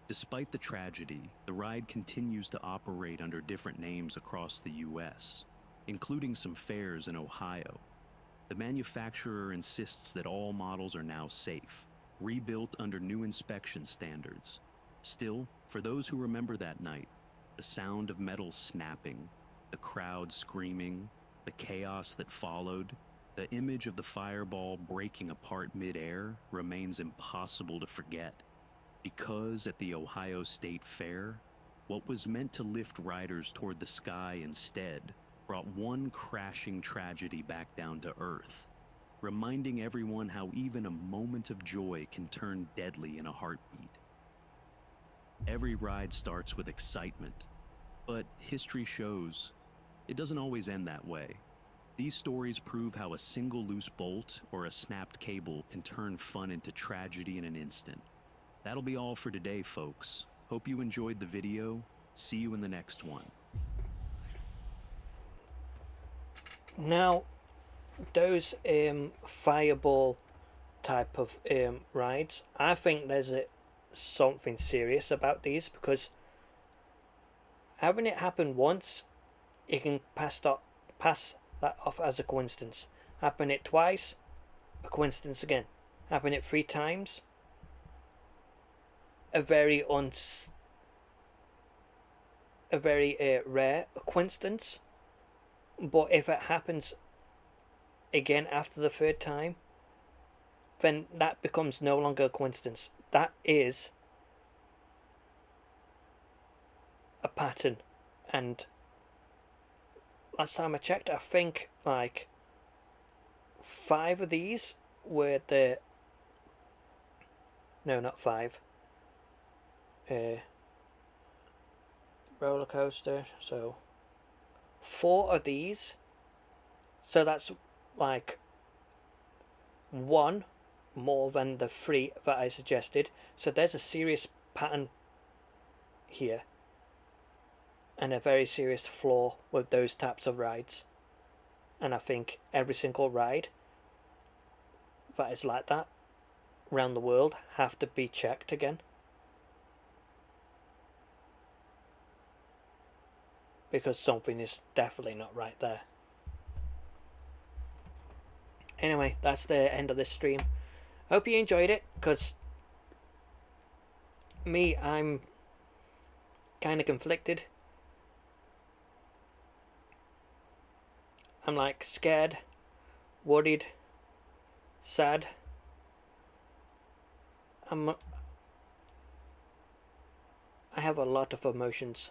Despite the tragedy, the ride continues to operate under different names across the U.S., including some fairs in Ohio. The manufacturer insists that all models are now safe, rebuilt under new inspection standards. Still, for those who remember that night, the sound of metal snapping, the crowd screaming, the chaos that followed, the image of the Fireball breaking apart mid-air remains impossible to forget. Because at the Ohio State Fair, what was meant to lift riders toward the sky instead brought one crashing tragedy back down to earth, reminding everyone how even a moment of joy can turn deadly in a heartbeat. Every ride starts with excitement, but history shows it doesn't always end that way. These stories prove how a single loose bolt or a snapped cable can turn fun into tragedy in an instant. That'll be all for today, folks. Hope you enjoyed the video. See you in the next one. Now, those Fireball type of rides, I think there's something serious about these, because having it happen once, you can pass that off as a coincidence. Happen it twice, a coincidence again. Happen it 3 times, a very rare coincidence. But if it happens again after the 3rd time, then that becomes no longer a coincidence. That is a pattern. And last time I checked, I think like 5 of these were the... No, not 5. Roller coaster, so 4 of these, so that's like 1 more than the 3 that I suggested. So there's a serious pattern here and a very serious flaw with those types of rides, and I think every single ride that is like that around the world have to be checked again, because something is definitely not right there. Anyway, that's the end of this stream. Hope you enjoyed it, because me, I'm kind of conflicted. I'm like scared, worried, sad. I have a lot of emotions,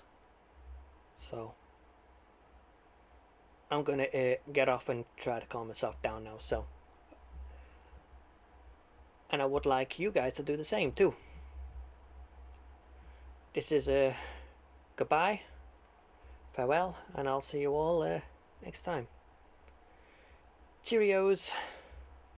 so I'm gonna get off and try to calm myself down now. So, and I would like you guys to do the same too. This is a goodbye, farewell, and I'll see you all next time. Cheerios.